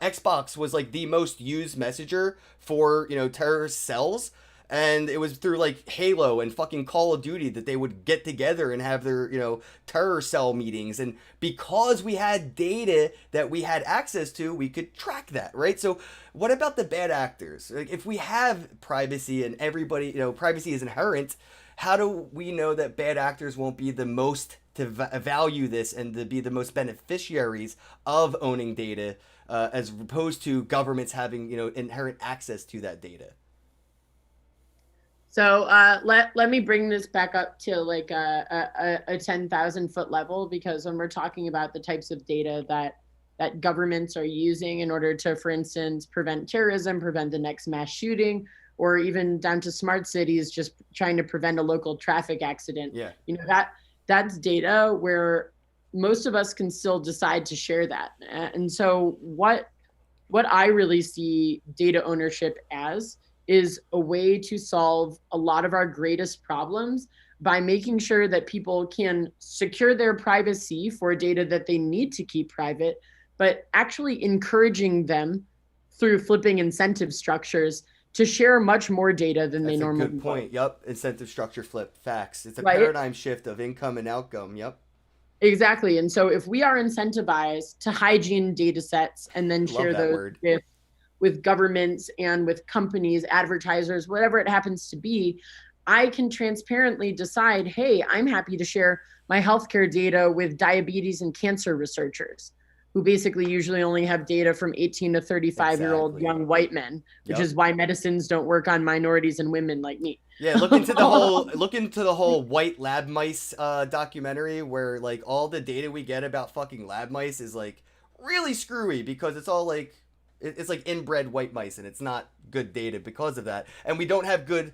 Xbox was like the most used messenger for, you know, terrorist cells. And it was through like Halo and fucking Call of Duty that they would get together and have their, you know, terror cell meetings. And because we had data that we had access to, we could track that, right? So what about the bad actors? Like, if we have privacy and everybody, you know, privacy is inherent, how do we know that bad actors won't be the most to value this and to be the most beneficiaries of owning data, as opposed to governments having, you know, inherent access to that data? So let me bring this back up to like a 10,000 foot level, because when we're talking about the types of data that governments are using in order to, for instance, prevent terrorism, prevent the next mass shooting, or even down to smart cities, just trying to prevent a local traffic accident. Yeah. You know, that's data where most of us can still decide to share that. And so what I really see data ownership as is a way to solve a lot of our greatest problems by making sure that people can secure their privacy for data that they need to keep private, but actually encouraging them through flipping incentive structures to share much more data than they normally That's a good point. Yep. Incentive structure flip. Facts. It's a Right? paradigm shift of income and outcome. Yep. Exactly. And so if we are incentivized to hygiene data sets and then Love share that those word. with governments and with companies, advertisers, whatever it happens to be, I can transparently decide, hey, I'm happy to share my healthcare data with diabetes and cancer researchers who basically usually only have data from 18 to 35-year-old Exactly. young white men, which Yep. is why medicines don't work on minorities and women like me. Yeah, look into the whole white lab mice documentary where like all the data we get about fucking lab mice is like really screwy because it's all like it's like inbred white mice and it's not good data because of that. And we don't have good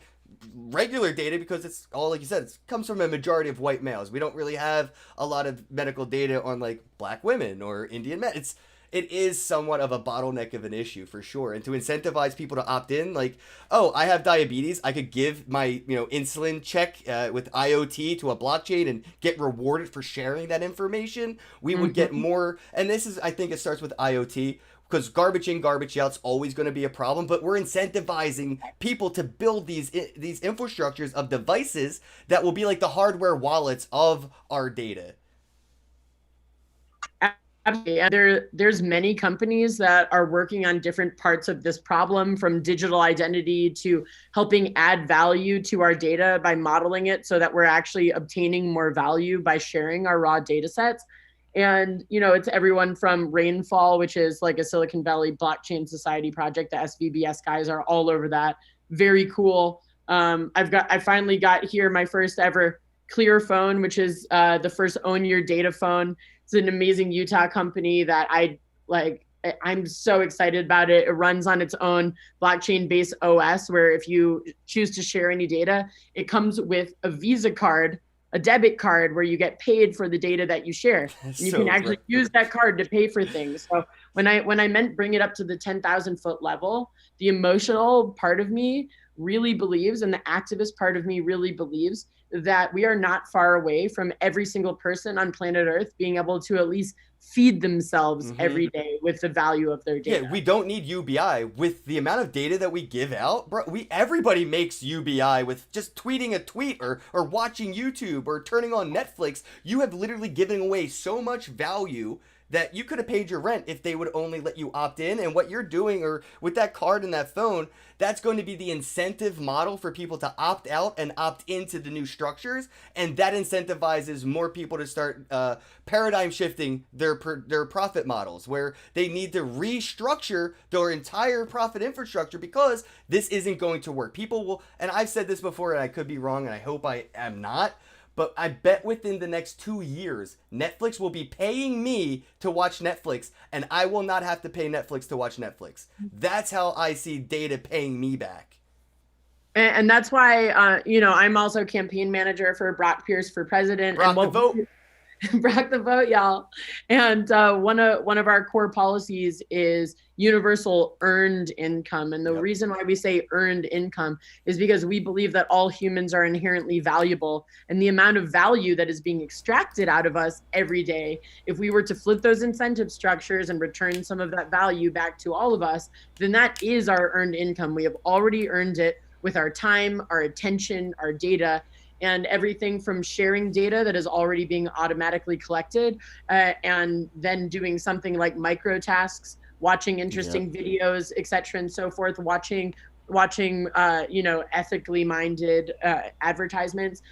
regular data because it's all like you said, it comes from a majority of white males. We don't really have a lot of medical data on like black women or Indian men. It is somewhat of a bottleneck of an issue for sure. And to incentivize people to opt in, like, oh, I have diabetes, I could give my insulin check with IoT to a blockchain and get rewarded for sharing that information. We would get more, and this is, I think it starts with IoT, because garbage in, garbage out's always going to be a problem, but we're incentivizing people to build these infrastructures of devices that will be like the hardware wallets of our data. Absolutely. And there's many companies that are working on different parts of this problem, from digital identity to helping add value to our data by modeling it so that we're actually obtaining more value by sharing our raw data sets. And, it's everyone from Rainfall, which is like a Silicon Valley blockchain society project. The SVBS guys are all over that. Very cool. I finally got here my first ever Clear phone, which is the first Own Your Data phone. It's an amazing Utah company that I'm so excited about it. It runs on its own blockchain-based OS, where if you choose to share any data, it comes with a Visa card, a debit card, where you get paid for the data that you share. And you can actually use that card to pay for things. So when I meant bring it up to the 10,000 foot level, the emotional part of me really believes, and the activist part of me really believes, that we are not far away from every single person on planet Earth being able to at least feed themselves every day with the value of their data. Yeah, we don't need UBI. With the amount of data that we give out, bro, everybody makes UBI with just tweeting a tweet or watching YouTube or turning on Netflix. You have literally given away so much value that you could have paid your rent if they would only let you opt in. And what you're doing, or with that card and that phone, that's going to be the incentive model for people to opt out and opt into the new structures. And that incentivizes more people to start paradigm shifting their profit models, where they need to restructure their entire profit infrastructure, because this isn't going to work. People will, and I've said this before and I could be wrong and I hope I am not, but I bet within the next 2 years, Netflix will be paying me to watch Netflix, and I will not have to pay Netflix to watch Netflix. That's how I see data paying me back. And that's why, I'm also campaign manager for Brock Pierce for president. Brock the vote. Brock the vote, y'all. And one of our core policies is universal earned income. And the reason why we say earned income is because we believe that all humans are inherently valuable, and the amount of value that is being extracted out of us every day, if we were to flip those incentive structures and return some of that value back to all of us, then that is our earned income. We have already earned it with our time, our attention, our data, and everything from sharing data that is already being automatically collected, and then doing something like micro tasks, watching interesting videos, et cetera, and so forth, watching ethically minded advertisements.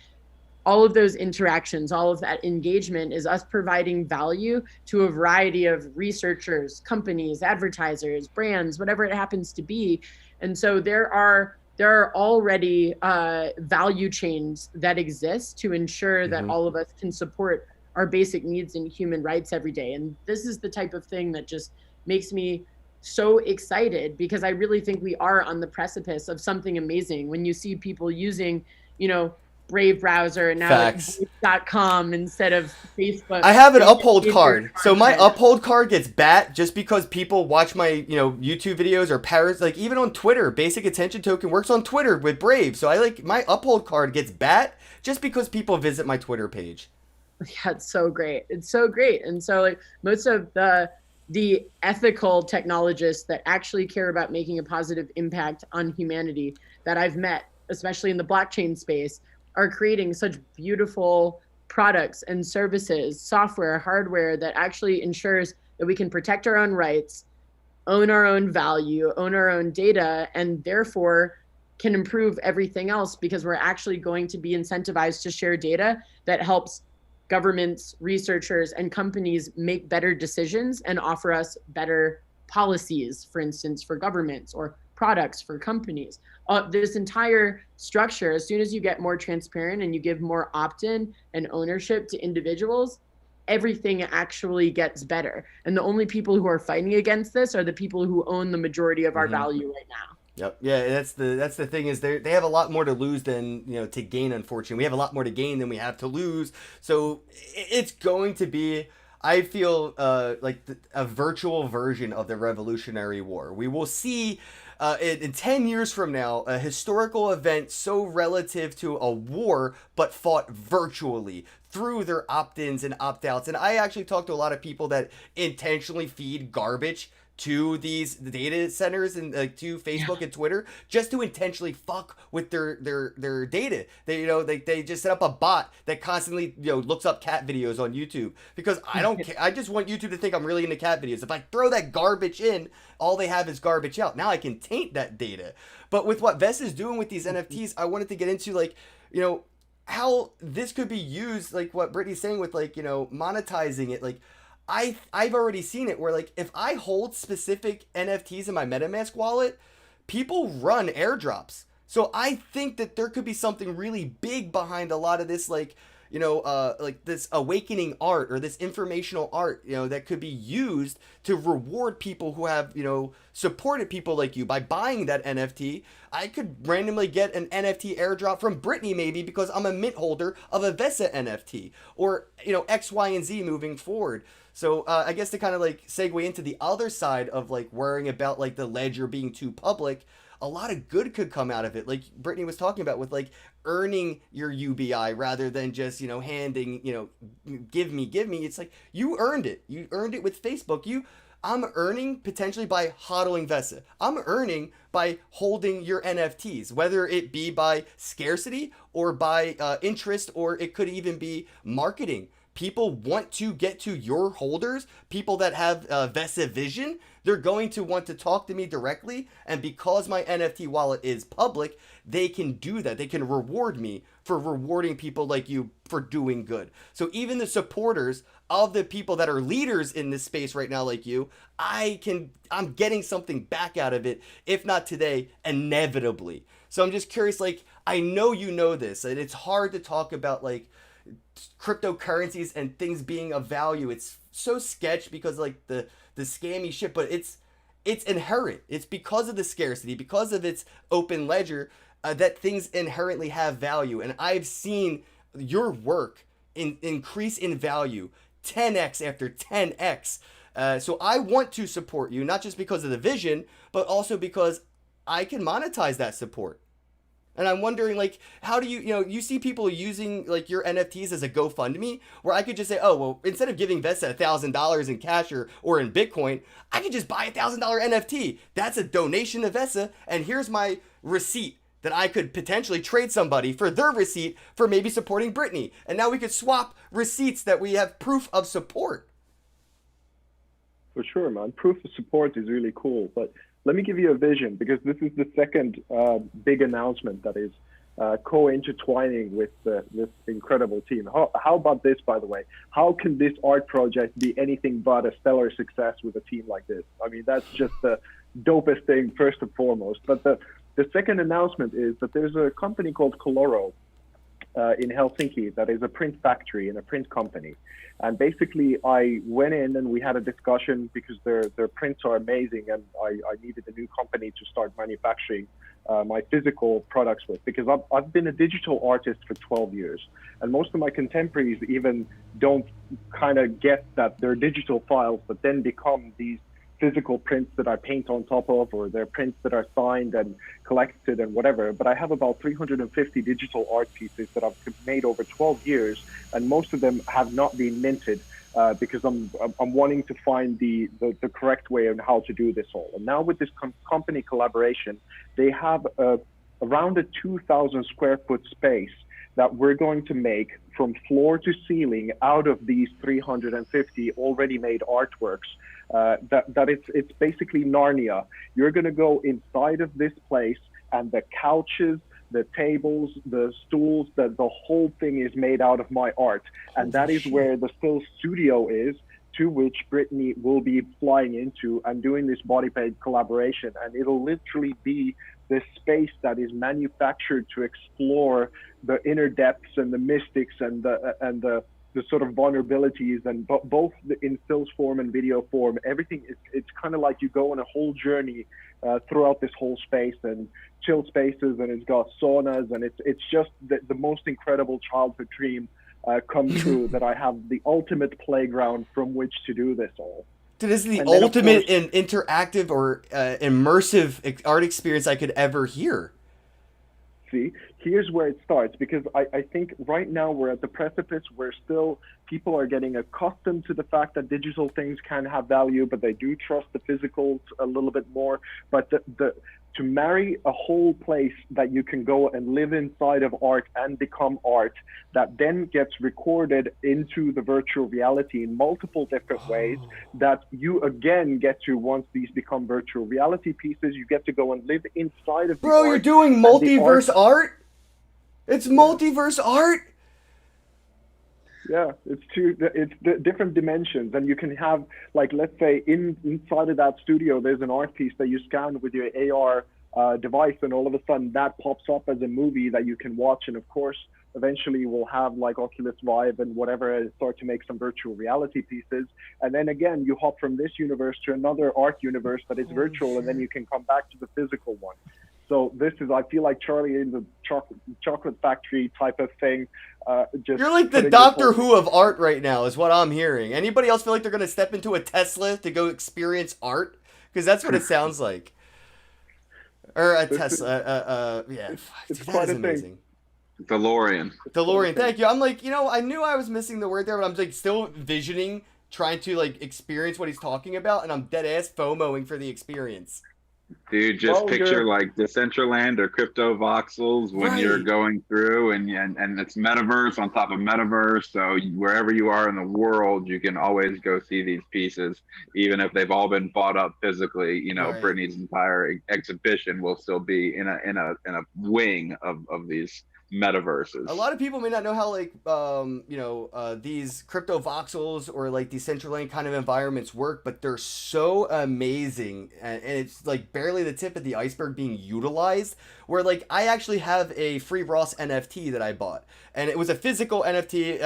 All of those interactions, all of that engagement is us providing value to a variety of researchers, companies, advertisers, brands, whatever it happens to be. And so there are already value chains that exist to ensure that all of us can support our basic needs and human rights every day. And this is the type of thing that just makes me so excited because I really think we are on the precipice of something amazing. When you see people using, Brave browser and now Facts. .com instead of Facebook. I have an Uphold card. So my Uphold card gets bat just because people watch my, YouTube videos or parrots. Like even on Twitter, Basic Attention Token works on Twitter with Brave. So my Uphold card gets bat just because people visit my Twitter page. Yeah, it's so great. It's so great. And so like most of the ethical technologists that actually care about making a positive impact on humanity that I've met, especially in the blockchain space, are creating such beautiful products and services, software, hardware that actually ensures that we can protect our own rights, own our own value, own our own data, and therefore can improve everything else because we're actually going to be incentivized to share data that helps governments, researchers, and companies make better decisions and offer us better policies, for instance, for governments or products for companies. This entire structure, as soon as you get more transparent and you give more opt-in and ownership to individuals, everything actually gets better. And the only people who are fighting against this are the people who own the majority of our value right now. Yep. Yeah, that's the thing is they have a lot more to lose than to gain. Unfortunately, we have a lot more to gain than we have to lose. So it's going to be, I feel, like a virtual version of the Revolutionary War. We will see in 10 years from now a historical event so relative to a war, but fought virtually through their opt-ins and opt-outs. And I actually talked to a lot of people that intentionally feed garbage to these data centers and to Facebook and Twitter just to intentionally fuck with their data. They just set up a bot that constantly looks up cat videos on YouTube because I don't care. I just want YouTube to think I'm really into cat videos. If I throw that garbage in, all they have is garbage out. Now I can taint that data. But with what Vesa is doing with these NFTs, I wanted to get into how this could be used, like what Brittany's saying with monetizing it. Like I've already seen it where if I hold specific NFTs in my MetaMask wallet, people run airdrops. So I think that there could be something really big behind a lot of this this awakening art or this informational art, that could be used to reward people who have, supported people like you by buying that NFT. I could randomly get an NFT airdrop from Brittany maybe because I'm a mint holder of a Vesa NFT or, X, Y, and Z moving forward. So I guess to kind of segue into the other side of worrying about the ledger being too public, a lot of good could come out of it. Like Brittany was talking about with earning your UBI rather than just, handing, give me. It's you earned it. You earned it with Facebook. I'm earning potentially by hodling Vesa. I'm earning by holding your NFTs, whether it be by scarcity or by interest, or it could even be marketing. People want to get to your holders, people that have Vesa vision. They're going to want to talk to me directly. And because my NFT wallet is public, they can do that. They can reward me for rewarding people like you for doing good. So even the supporters of the people that are leaders in this space right now, like you, I'm getting something back out of it. If not today, inevitably. So I'm just curious, I know you know this, and it's hard to talk about cryptocurrencies and things being of value. It's so sketch because the scammy shit, but it's inherent. It's because of the scarcity, because of its open ledger, that things inherently have value. And I've seen your work increase in value 10x after 10x. So I want to support you, not just because of the vision, but also because I can monetize that support. And I'm wondering, how do you see people using your NFTs as a GoFundMe, where I could just say, oh, well, instead of giving Vesa $1,000 in cash or in Bitcoin, I could just buy a $1,000 NFT. That's a donation to Vesa, and here's my receipt that I could potentially trade somebody for their receipt for maybe supporting Brittany. And now we could swap receipts that we have proof of support. For sure, man. Proof of support is really cool, but let me give you a vision, because this is the second big announcement that is co-intertwining with this incredible team. How about this, by the way? How can this art project be anything but a stellar success with a team like this? I mean, that's just the dopest thing, first and foremost. But the second announcement is that there's a company called Coloro in Helsinki that is a print factory and a print company. And basically, I went in and we had a discussion because their prints are amazing, and I needed a new company to start manufacturing my physical products with, because I've been a digital artist for 12 years, and most of my contemporaries even don't kind of get that they're digital files, but then become these physical prints that I paint on top of, or they're prints that are signed and collected and whatever. But I have about 350 digital art pieces that I've made over 12 years, and most of them have not been minted because I'm wanting to find the correct way on how to do this all. And now with this company collaboration, they have around a 2,000 square foot space that we're going to make from floor to ceiling out of these 350 already made artworks. That it's basically Narnia. You're going to go inside of this place, and the couches, the tables, the stools, the whole thing is made out of my art. And that is where the still studio is, to which Brittany will be flying into and doing this body paint collaboration. And it'll literally be this space that is manufactured to explore the inner depths and the mystics and the sort of vulnerabilities, and both in stills form and video form. Everything is, it's kind of like you go on a whole journey throughout this whole space, and chill spaces, and it's got saunas, and it's just the most incredible childhood dream come true, that I have the ultimate playground from which to do this all. Dude, this is the And then, of ultimate course, in interactive or immersive art experience I could ever hear. See, here's where it starts, because I think right now we're at the precipice where still people are getting accustomed to the fact that digital things can have value, but they do trust the physical a little bit more. But to marry a whole place that you can go and live inside of art and become art, that then gets recorded into the virtual reality in multiple different ways, that you again get to, once these become virtual reality pieces, you get to go and live inside of the Bro, art. you're doing And the multiverse art? It's multiverse art? Yeah, it's the different dimensions, and you can have, like, let's say inside of that studio, there's an art piece that you scan with your AR device, and all of a sudden that pops up as a movie that you can watch. And of course, eventually we'll have like Oculus Vive and whatever, and start to make some virtual reality pieces. And then again, you hop from this universe to another art universe that is virtual, and then you can come back to the physical one. So this is, I feel like Charlie in the chocolate factory type of thing. You're like the Doctor Who of art right now, is what I'm hearing. Anybody else feel like they're going to step into a Tesla to go experience art? Because that's what it sounds like. Or a Tesla. Yeah. Dude, that is amazing. DeLorean. DeLorean, thank you. I'm like, I knew I was missing the word there, but I'm like still visioning, trying to like experience what he's talking about, and I'm dead ass FOMOing for the experience. Dude, just picture like Decentraland or Crypto Voxels when you're going through, and it's metaverse on top of metaverse. So wherever you are in the world, you can always go see these pieces, even if they've all been bought up physically. Brittany's entire exhibition will still be in a wing of these metaverses. A lot of people may not know how like these crypto voxels or like Decentraland kind of environments work, but they're so amazing, and it's like barely the tip of the iceberg being utilized. Where like I actually have a free Ross NFT that I bought, and it was a physical NFT.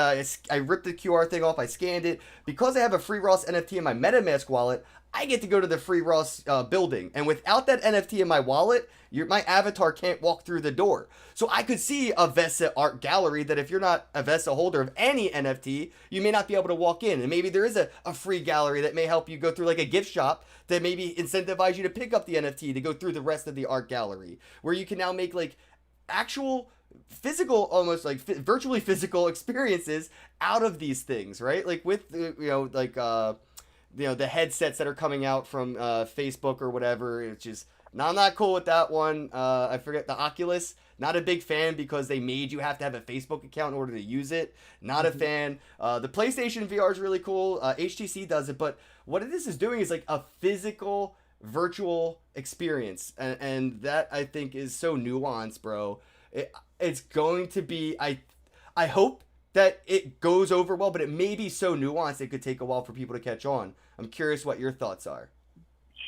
I ripped the QR thing off, I scanned it. Because I have a free Ross NFT in my MetaMask wallet, I get to go to the free Ross building, and without that NFT in my wallet, my avatar can't walk through the door. So I could see a Vesa art gallery that if you're not a Vesa holder of any NFT, you may not be able to walk in. And maybe there is a free gallery that may help you go through like a gift shop that maybe incentivize you to pick up the NFT to go through the rest of the art gallery, where you can now make like actual physical, almost like virtually physical experiences out of these things, right? Like with the headsets that are coming out from Facebook or whatever. It's just, no, I'm not cool with that one. I forget the Oculus. Not a big fan because they made you have to have a Facebook account in order to use it. Not a fan. The PlayStation VR is really cool. HTC does it, but what this is doing is like a physical virtual experience, and that I think is so nuanced, bro. It's going to be, I hope that it goes over well, but it may be so nuanced it could take a while for people to catch on. I'm curious what your thoughts are.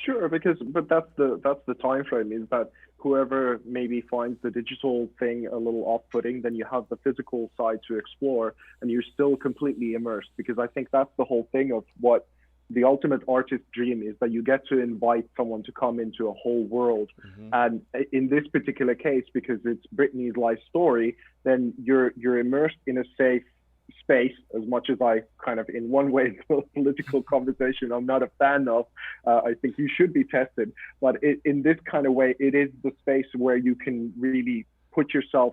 Sure, but that's the time frame, is that whoever maybe finds the digital thing a little off-putting, then you have the physical side to explore, and you're still completely immersed. Because I think that's the whole thing of what the ultimate artist dream is, that you get to invite someone to come into a whole world. And in this particular case, because it's Brittany's life story, then you're immersed in a safe space, as much as I kind of, in one way, the political conversation I'm not a fan of. I think you should be tested, but in this kind of way, it is the space where you can really put yourself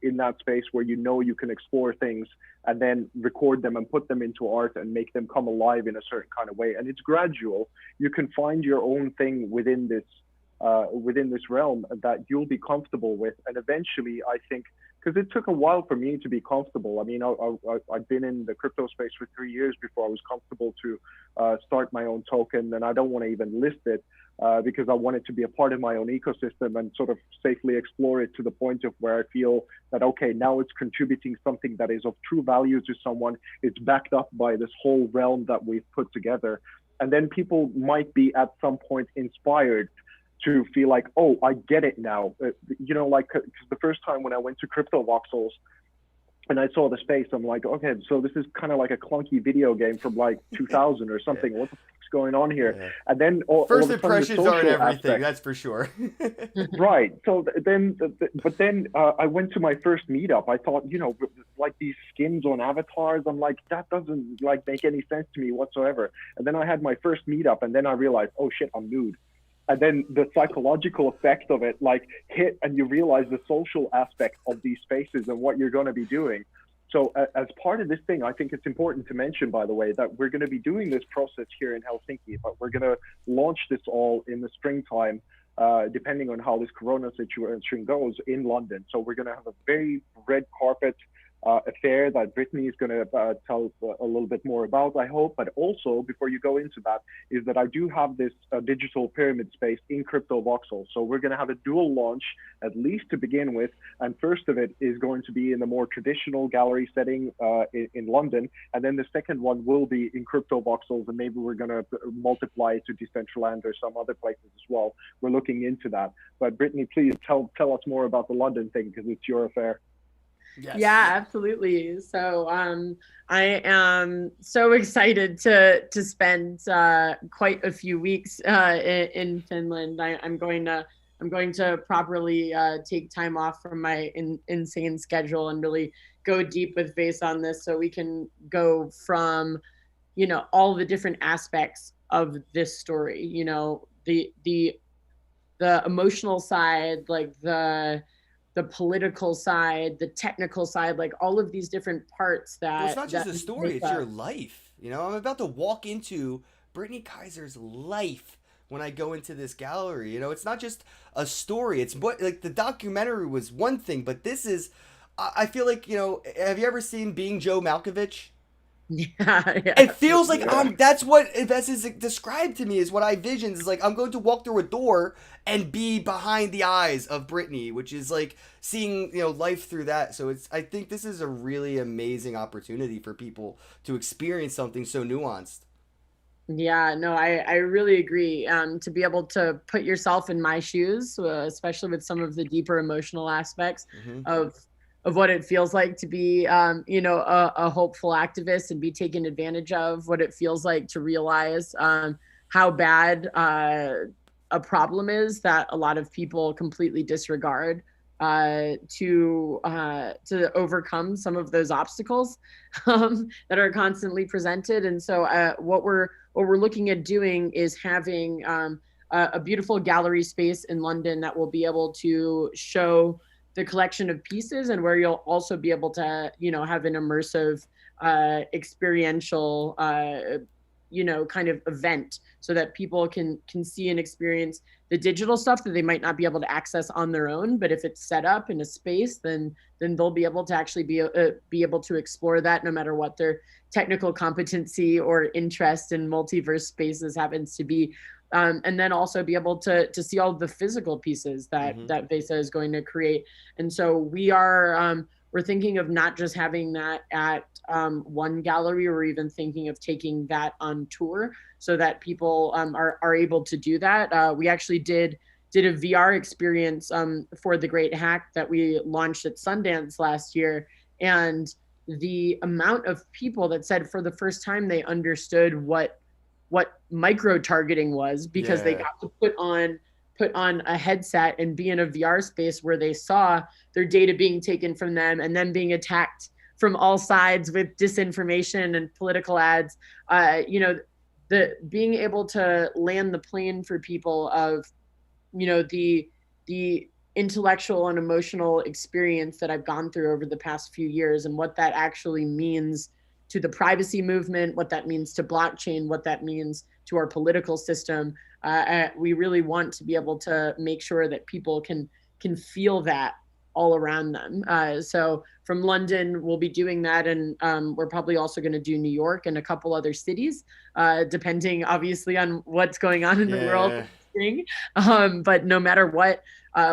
in that space where you know you can explore things and then record them and put them into art and make them come alive in a certain kind of way. And it's gradual. You can find your own thing within this realm that you'll be comfortable with. And eventually, I think, because it took a while for me to be comfortable. I mean, I've been in the crypto space for 3 years before I was comfortable to start my own token, and I don't want to even list it because I want it to be a part of my own ecosystem and sort of safely explore it to the point of where I feel that, okay, now it's contributing something that is of true value to someone. It's backed up by this whole realm that we've put together. And then people might be at some point inspired to feel like, oh, I get it now. You know, like, because the first time when I went to Crypto Voxels and I saw the space, I'm like, okay, so this is kind of like a clunky video game from like 2000 or something. What the fuck's going on here? And then first all impressions aren't everything, that's for sure. Right. So but then I went to my first meetup. I thought, you know, like these skins on avatars, I'm like, that doesn't like make any sense to me whatsoever. And then I had my first meetup, and then I realized, oh shit, I'm nude. And then the psychological effect of it like hit, and you realize the social aspect of these spaces and what you're going to be doing. So as part of this thing, I think it's important to mention, by the way, that we're going to be doing this process here in Helsinki, but we're going to launch this all in the springtime, depending on how this Corona situation goes, in London. So we're going to have a very red carpet affair that Brittany is going to tell us a little bit more about, I hope. But also, before you go into that, is that I do have this digital pyramid space in Crypto Voxel. So we're going to have a dual launch, at least to begin with. And first of it is going to be in the more traditional gallery setting in London. And then the second one will be in Crypto Voxels, and maybe we're going to multiply it to Decentraland or some other places as well. We're looking into that. But Brittany, please tell us more about the London thing, because it's your affair. Yes. Yeah, absolutely. So I am so excited to spend quite a few weeks in Finland. I'm going to properly take time off from my insane schedule and really go deep with Vesa on this, so we can go from, you know, all the different aspects of this story. You know, the emotional side, like the political side, the technical side, like all of these different parts that... Well, it's not just a story, it's your life. You know, I'm about to walk into Brittany Kaiser's life when I go into this gallery. You know, it's not just a story. It's what, like, the documentary was one thing, but this is... I feel like, you know, have you ever seen Being Joe Malkovich? Yeah. It feels like that's what this is described to me, is what I visions. Is like I'm going to walk through a door and be behind the eyes of Brittany, which is like seeing, you know, life through that. So I think this is a really amazing opportunity for people to experience something so nuanced. Yeah, no, I really agree. To be able to put yourself in my shoes, especially with some of the deeper emotional aspects of what it feels like to be, you know, a hopeful activist and be taken advantage of, what it feels like to realize how bad a problem is that a lot of people completely disregard, to overcome some of those obstacles that are constantly presented. And so what we're looking at doing is having a beautiful gallery space in London that will be able to show the collection of pieces, and where you'll also be able to, you know, have an immersive, experiential, you know, kind of event, so that people can see and experience the digital stuff that they might not be able to access on their own. But if it's set up in a space, then they'll be able to actually be able to explore that, no matter what their technical competency or interest in multiverse spaces happens to be. And then also be able to see all the physical pieces that Vesa is going to create. And so we're thinking of not just having that at one gallery, or even thinking of taking that on tour, so that people are able to do that. We actually did did a VR experience for The Great Hack that we launched at Sundance last year. And the amount of people that said for the first time they understood what micro targeting was, because they got to put on a headset and be in a VR space where they saw their data being taken from them and then being attacked from all sides with disinformation and political ads. The being able to land the plane for people of, the intellectual and emotional experience that I've gone through over the past few years, and what that actually means to the privacy movement, what that means to blockchain, what that means to our political system. We really want to be able to make sure that people can feel that all around them. So from London, we'll be doing that, and we're probably also going to do New York and a couple other cities, depending obviously on what's going on in the world. But no matter what,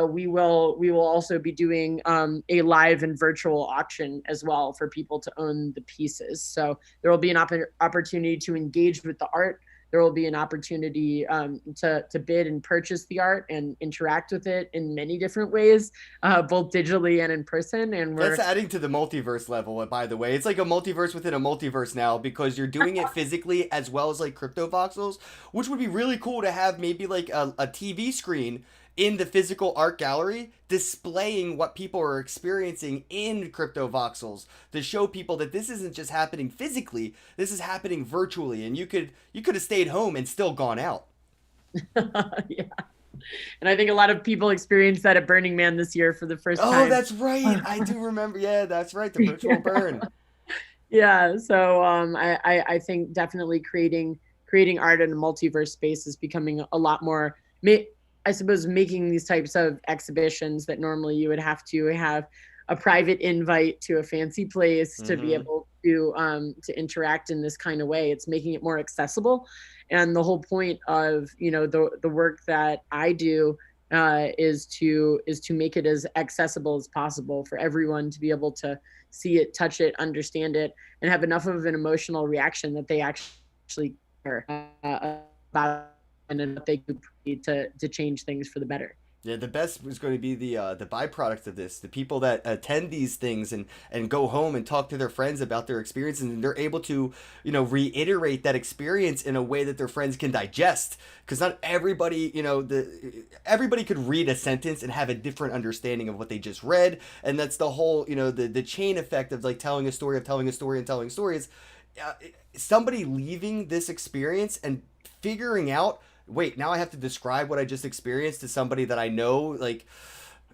we will also be doing a live and virtual auction as well for people to own the pieces. So there will be an opportunity to engage with the art. There will be an opportunity to bid and purchase the art and interact with it in many different ways, both digitally and in person. And that's adding to the multiverse level, by the way. It's like a multiverse within a multiverse now, because you're doing it physically as well as like crypto voxels, which would be really cool to have maybe like a TV screen in the physical art gallery displaying what people are experiencing in crypto voxels, to show people that this isn't just happening physically, this is happening virtually, and you could have stayed home and still gone out. Yeah. And I think a lot of people experienced that at Burning Man this year for the first time. Oh, that's right. I do remember. Yeah, that's right. The virtual burn. Yeah. So I think definitely creating art in a multiverse space is becoming a lot more, I suppose, making these types of exhibitions that normally you would have to have a private invite to a fancy place to be able to interact in this kind of way. It's making it more accessible. And the whole point of, the work that I do is to make it as accessible as possible for everyone to be able to see it, touch it, understand it, and have enough of an emotional reaction that they actually care about and what they could need to change things for the better. Yeah, the best is going to be the byproduct of this. The people that attend these things and go home and talk to their friends about their experiences, and they're able to, reiterate that experience in a way that their friends can digest. Because not everybody, everybody could read a sentence and have a different understanding of what they just read, and that's the whole, the chain effect of like telling a story of telling a story and telling stories. Somebody leaving this experience and figuring out, wait, now I have to describe what I just experienced to somebody that I know, like,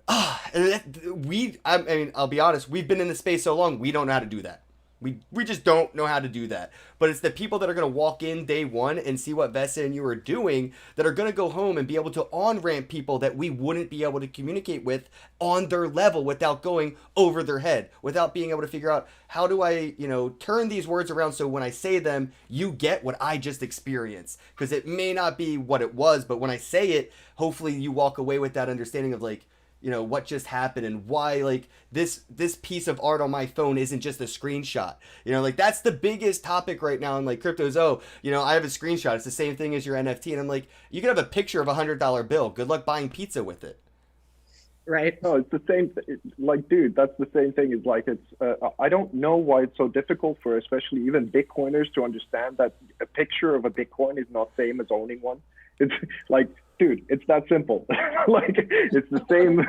I mean, I'll be honest, we've been in the space so long, we don't know how to do that. We just don't know how to do that. But it's the people that are going to walk in day one and see what Vesa and you are doing that are going to go home and be able to on-ramp people that we wouldn't be able to communicate with on their level without going over their head, without being able to figure out, how do I, turn these words around so when I say them, you get what I just experienced. Because it may not be what it was, but when I say it, hopefully you walk away with that understanding of like, what just happened and why, like, this piece of art on my phone isn't just a screenshot. Like, that's the biggest topic right now in like cryptos. I have a screenshot. It's the same thing as your NFT. And I'm like, you can have a picture of $100 bill. Good luck buying pizza with it. Right. No, it's the same. Like, dude, that's the same thing. It's like, I don't know why it's so difficult for especially even Bitcoiners to understand that a picture of a Bitcoin is not same as owning one. It's like, dude, it's that simple. Like, it's the same.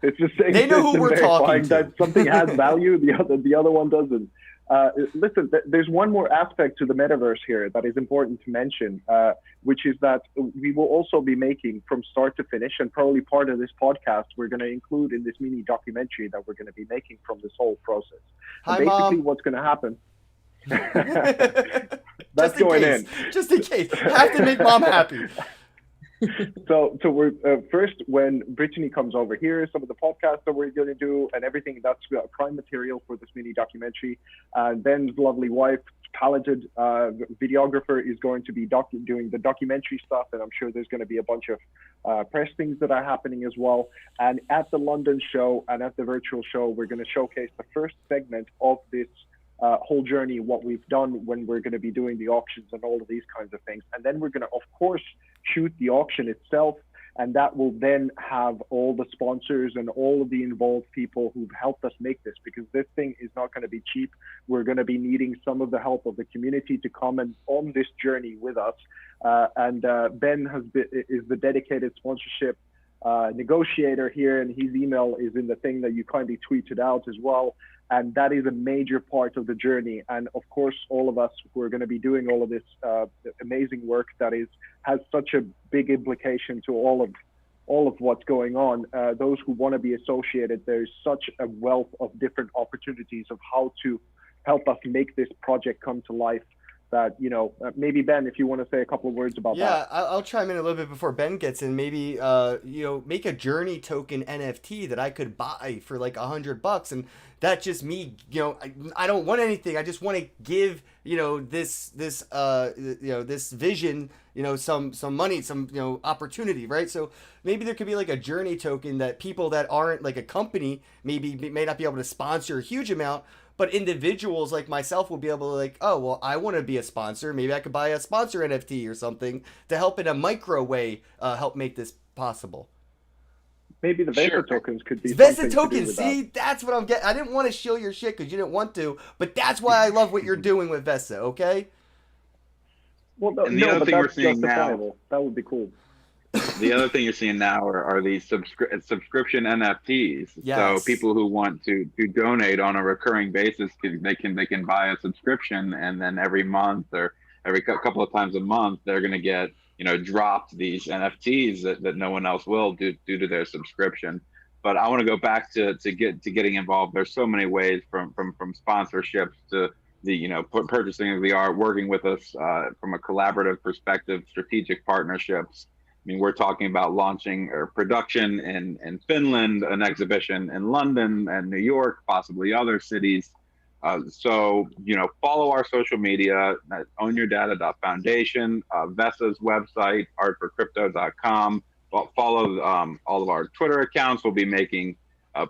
It's the same. They know who we're talking to. That something has value, the other one doesn't. Listen, there's one more aspect to the metaverse here that is important to mention, which is that we will also be making from start to finish, and probably part of this podcast we're going to include in this mini documentary that we're going to be making from this whole process. Hi, basically, Mom. what's going to happen? That's going in. Just in case. Have to make Mom happy. So we're first, when Brittany comes over here, some of the podcasts that we're going to do and everything, that's prime material for this mini documentary. Ben's lovely wife, talented videographer, is going to be doing the documentary stuff, and I'm sure there's going to be a bunch of press things that are happening as well. And at the London show and at the virtual show, we're going to showcase the first segment of this whole journey, what we've done when we're going to be doing the auctions and all of these kinds of things. And then we're going to, of course, shoot the auction itself And that will then have all the sponsors and all of the involved people who've helped us make this, because this thing is not going to be cheap. We're going to be needing some of the help of the community to come and on this journey with us. And Ben is the dedicated sponsorship negotiator here, and his email is in the thing that you kindly tweeted out as well. And that is a major part of the journey. And of course, all of us who are going to be doing all of this amazing work that has such a big implication to all of what's going on. Those who want to be associated, there's such a wealth of different opportunities of how to help us make this project come to life. That, maybe Ben, if you want to say a couple of words about that. Yeah, I'll chime in a little bit before Ben gets in. Maybe, make a Journey token NFT that I could buy for like $100, and that's just me. I don't want anything. I just want to give, this vision, some money, some, opportunity, right? So maybe there could be like a Journey token that people that aren't like a company may not be able to sponsor a huge amount, but individuals like myself will be able to like, oh, well, I want to be a sponsor. Maybe I could buy a sponsor NFT or something to help in a micro way help make this possible. Maybe the Vesa tokens could be Vesa tokens. See, that's what I'm getting. I didn't want to shill your shit because you didn't want to, but that's why I love what you're doing with Vesa, okay? Well, that's justifiable. That would be cool. The other thing you're seeing now are these subscription NFTs. Yes. So people who want to donate on a recurring basis, they can buy a subscription, and then every month or every couple of times a month, they're going to get dropped these NFTs that no one else will due to their subscription. But I want to go back to getting involved. There's so many ways from sponsorships to the purchasing of the art, working with us from a collaborative perspective, strategic partnerships. I mean, we're talking about launching or production in Finland, an exhibition in London and New York, possibly other cities. So, follow our social media at ownyourdata.foundation, Vesa's website, artforcrypto.com. Follow all of our Twitter accounts. We'll be making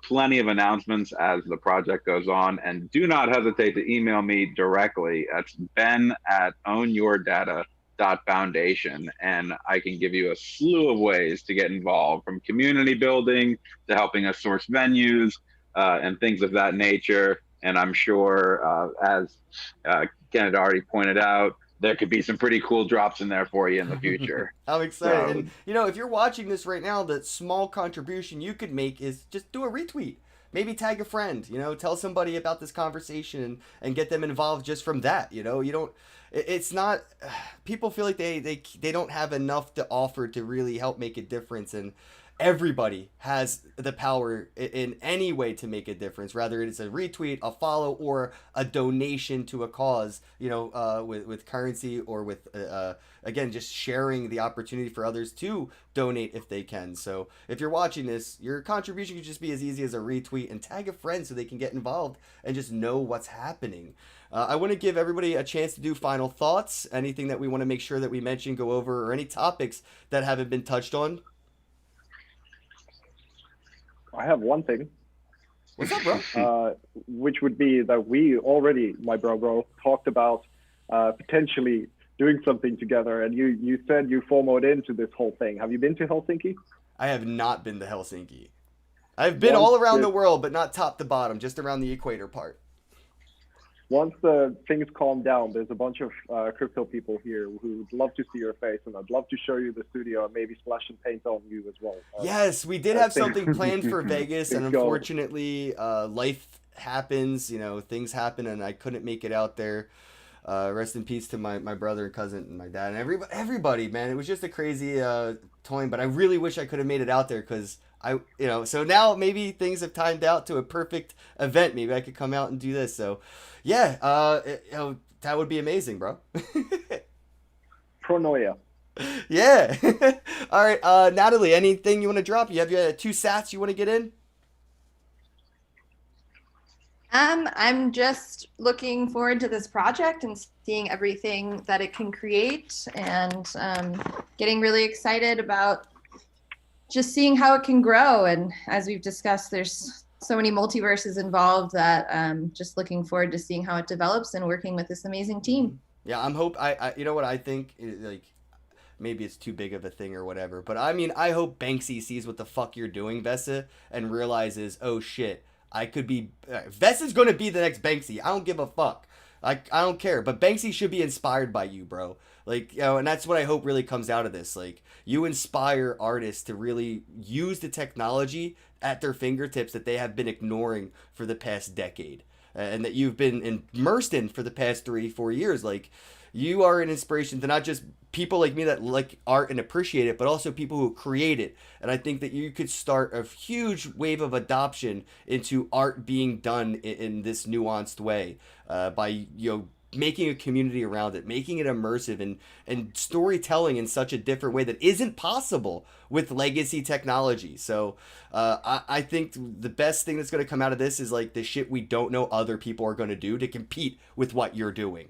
plenty of announcements as the project goes on. And do not hesitate to email me directly. That's ben@ownyourdata.foundation, and I can give you a slew of ways to get involved, from community building to helping us source venues and things of that nature. And I'm sure, as Ken had already pointed out, there could be some pretty cool drops in there for you in the future. I'm excited. And, if you're watching this right now, the small contribution you could make is just do a retweet. Maybe tag a friend, tell somebody about this conversation and get them involved just from that. It's not, people feel like they don't have enough to offer to really help make a difference, and everybody has the power in any way to make a difference, whether it's a retweet, a follow, or a donation to a cause, with currency, or with again, just sharing the opportunity for others to donate if they can. So if you're watching this, your contribution could just be as easy as a retweet and tag a friend so they can get involved and just know what's happening. I want to give everybody a chance to do final thoughts, anything that we want to make sure that we mention, go over, or any topics that haven't been touched on. I have one thing. What's up, bro? Which would be that we already, my bro, talked about potentially doing something together, and you said you FOMO'd into this whole thing. Have you been to Helsinki? I have not been to Helsinki. I've been all around the world, but not top to bottom, just around the equator part. Once the things calm down, there's a bunch of crypto people here who'd love to see your face, and I'd love to show you the studio and maybe splash some paint on you as well. Yes, we did have something planned for Vegas, and unfortunately, life happens. Things happen, and I couldn't make it out there. Rest in peace to my brother and cousin and my dad and everybody, man. It was just a crazy time, but I really wish I could have made it out there, because so now maybe things have timed out to a perfect event. Maybe I could come out and do this. So yeah, that would be amazing, bro. Pronoia. Yeah. All right, Natalie, anything you want to drop? You have your 2 sats you want to get in? I'm just looking forward to this project and seeing everything that it can create, and getting really excited about just seeing how it can grow. And as we've discussed, there's so many multiverses involved that just looking forward to seeing how it develops and working with this amazing team. Yeah, I you know what I think, like, maybe it's too big of a thing or whatever. But I mean, I hope Banksy sees what the fuck you're doing, Vesa, and realizes, oh shit, I could be, Vesa's gonna be the next Banksy. I don't give a fuck. I don't care. But Banksy should be inspired by you, bro. Like, you know, and that's what I hope really comes out of this. Like, you inspire artists to really use the technology at their fingertips that they have been ignoring for the past decade. And that you've been immersed in for the past 3-4 years. Like, you are an inspiration to not just people like me that like art and appreciate it, but also people who create it. And I think that you could start a huge wave of adoption into art being done in this nuanced way, by, you know, making a community around it, making it immersive, and storytelling in such a different way that isn't possible with legacy technology. So I think the best thing that's going to come out of this is like the shit we don't know other people are going to do to compete with what you're doing.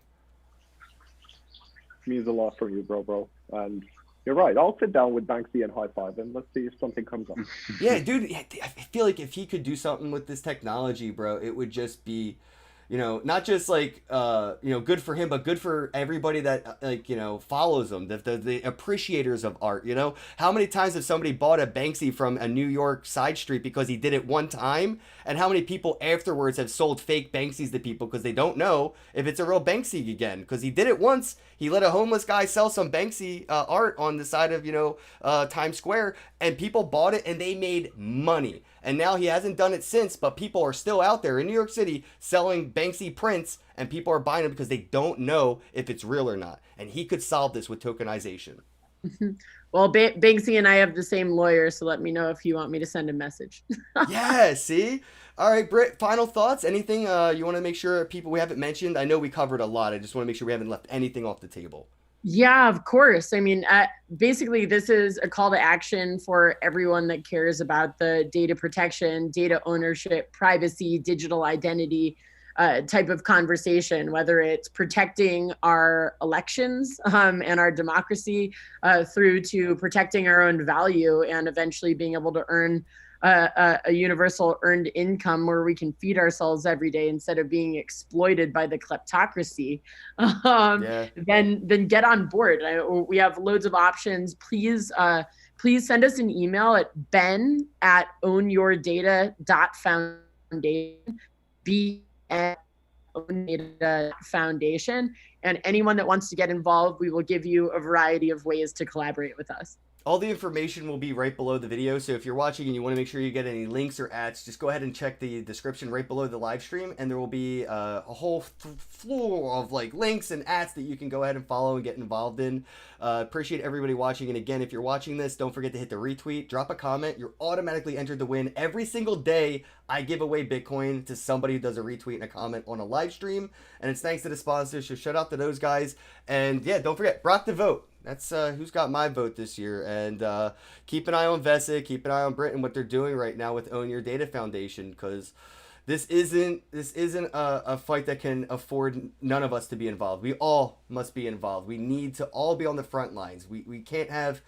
Means a lot from you, bro. And you're right. I'll sit down with Banksy and high five, and let's see if something comes up. Yeah, dude. I feel like if he could do something with this technology, bro, it would just be, you know, not just like, you know, good for him, but good for everybody that, like, you know, follows him, the appreciators of art, you know? How many times have somebody bought a Banksy from a New York side street because he did it one time? And how many people afterwards have sold fake Banksys to people because they don't know if it's a real Banksy again? Because he did it once. He let a homeless guy sell some Banksy art on the side of, you know, Times Square, and people bought it and they made money. And now he hasn't done it since, but people are still out there in New York City selling Banksy prints, and people are buying them because they don't know if it's real or not. And he could solve this with tokenization. Well, Banksy and I have the same lawyer, so let me know if you want me to send a message. Yeah, see? All right, Britt, final thoughts? Anything you want to make sure people we haven't mentioned? I know we covered a lot. I just want to make sure we haven't left anything off the table. Yeah, of course. I mean, basically, this is a call to action for everyone that cares about the data protection, data ownership, privacy, digital identity type of conversation, whether it's protecting our elections and our democracy through to protecting our own value and eventually being able to earn a universal earned income where we can feed ourselves every day instead of being exploited by the kleptocracy, then get on board. We have loads of options. Please send us an email at ben@ownyourdata.foundation, Foundation. And anyone that wants to get involved, we will give you a variety of ways to collaborate with us. All the information will be right below the video, so if you're watching and you want to make sure you get any links or ads, just go ahead and check the description right below the live stream, and there will be a whole floor of like links and ads that you can go ahead and follow and get involved in. Appreciate everybody watching, and again, if you're watching this, don't forget to hit the retweet, drop a comment. You're automatically entered to win. Every single day, I give away Bitcoin to somebody who does a retweet and a comment on a live stream, and it's thanks to the sponsors, so shout out to those guys. And yeah, don't forget, Brock the Vote. That's who's got my vote this year. And keep an eye on Vesa, keep an eye on Britain, what they're doing right now with Own Your Data Foundation, because this isn't a fight that can afford none of us to be involved. We all must be involved. We need to all be on the front lines. We can't have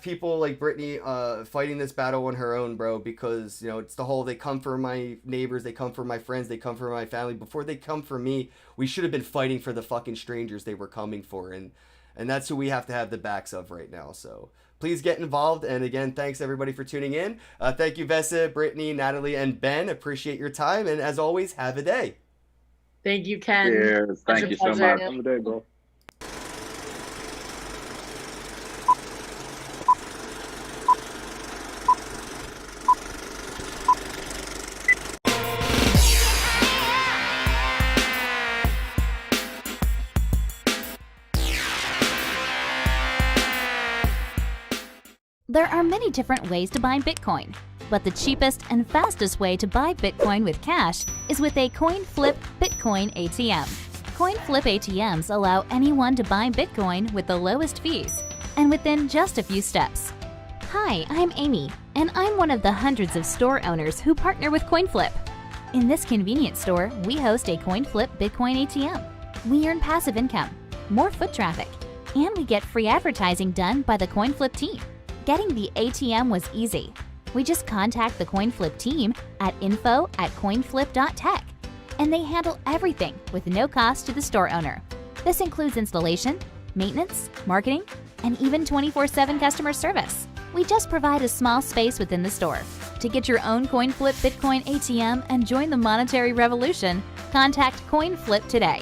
people like Brittany fighting this battle on her own, bro, because, you know, it's the whole, they come for my neighbors, they come for my friends, they come for my family. Before they come for me, we should have been fighting for the fucking strangers they were coming for. And that's who we have to have the backs of right now. So please get involved. And again, thanks everybody for tuning in. Thank you, Vesa, Brittany, Natalie, and Ben. Appreciate your time. And as always, have a day. Thank you, Ken. Cheers. Thank you so much. Have a day, bro. There are many different ways to buy Bitcoin, but the cheapest and fastest way to buy Bitcoin with cash is with a CoinFlip Bitcoin ATM. CoinFlip ATMs allow anyone to buy Bitcoin with the lowest fees and within just a few steps. Hi, I'm Amy, and I'm one of the hundreds of store owners who partner with CoinFlip. In this convenience store, we host a CoinFlip Bitcoin ATM. We earn passive income, more foot traffic, and we get free advertising done by the CoinFlip team. Getting the ATM was easy. We just contact the CoinFlip team at info@coinflip.tech, and they handle everything with no cost to the store owner. This includes installation, maintenance, marketing, and even 24/7 customer service. We just provide a small space within the store. To get your own CoinFlip Bitcoin ATM and join the monetary revolution, contact CoinFlip today.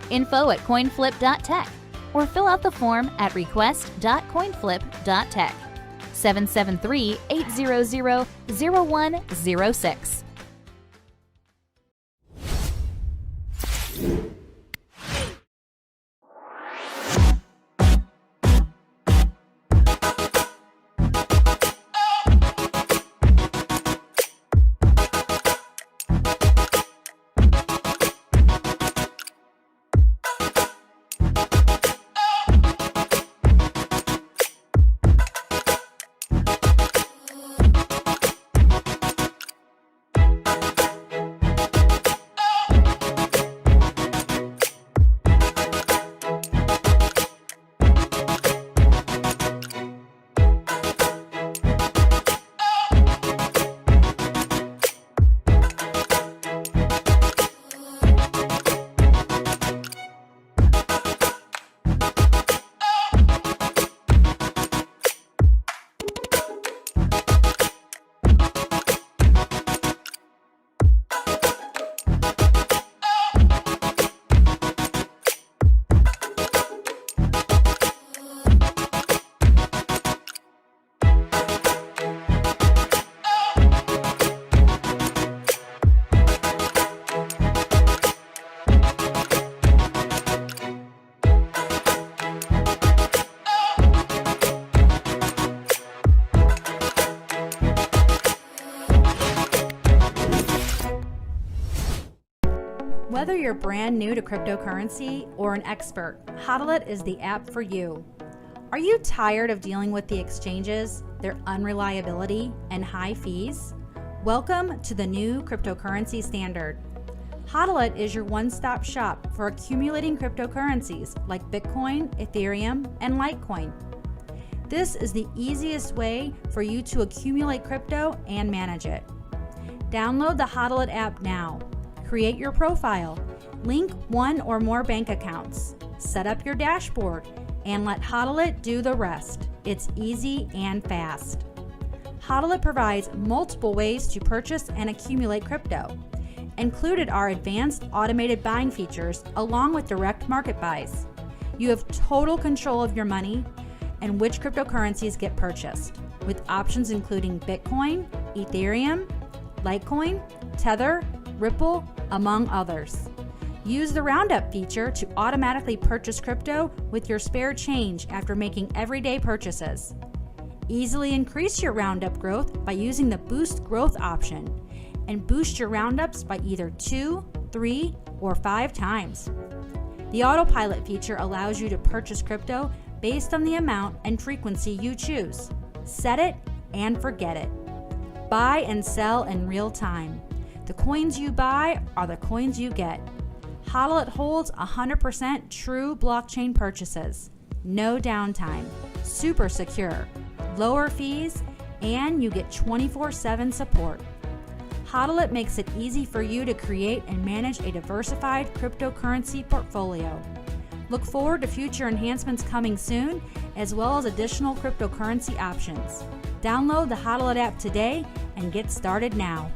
info@coinflip.tech or fill out the form at request.coinflip.tech. 773-800-0106. Whether you're brand new to cryptocurrency or an expert, Hodl is the app for you. Are you tired of dealing with the exchanges, their unreliability, and high fees? Welcome to the new cryptocurrency standard. Hodl is your one-stop shop for accumulating cryptocurrencies like Bitcoin, Ethereum, and Litecoin. This is the easiest way for you to accumulate crypto and manage it. Download the Hodl app now. Create your profile, link one or more bank accounts, set up your dashboard, and let Hodl do the rest. It's easy and fast. Hodl provides multiple ways to purchase and accumulate crypto. Included are advanced automated buying features along with direct market buys. You have total control of your money and which cryptocurrencies get purchased, with options including Bitcoin, Ethereum, Litecoin, Tether, Ripple, among others. Use the Roundup feature to automatically purchase crypto with your spare change after making everyday purchases. Easily increase your Roundup growth by using the Boost Growth option and boost your Roundups by either 2, 3, or 5 times. The Autopilot feature allows you to purchase crypto based on the amount and frequency you choose. Set it and forget it. Buy and sell in real time. The coins you buy are the coins you get. Hodl holds 100% true blockchain purchases. No downtime. Super secure. Lower fees, and you get 24/7 support. Hodl makes it easy for you to create and manage a diversified cryptocurrency portfolio. Look forward to future enhancements coming soon, as well as additional cryptocurrency options. Download the Hodl app today and get started now.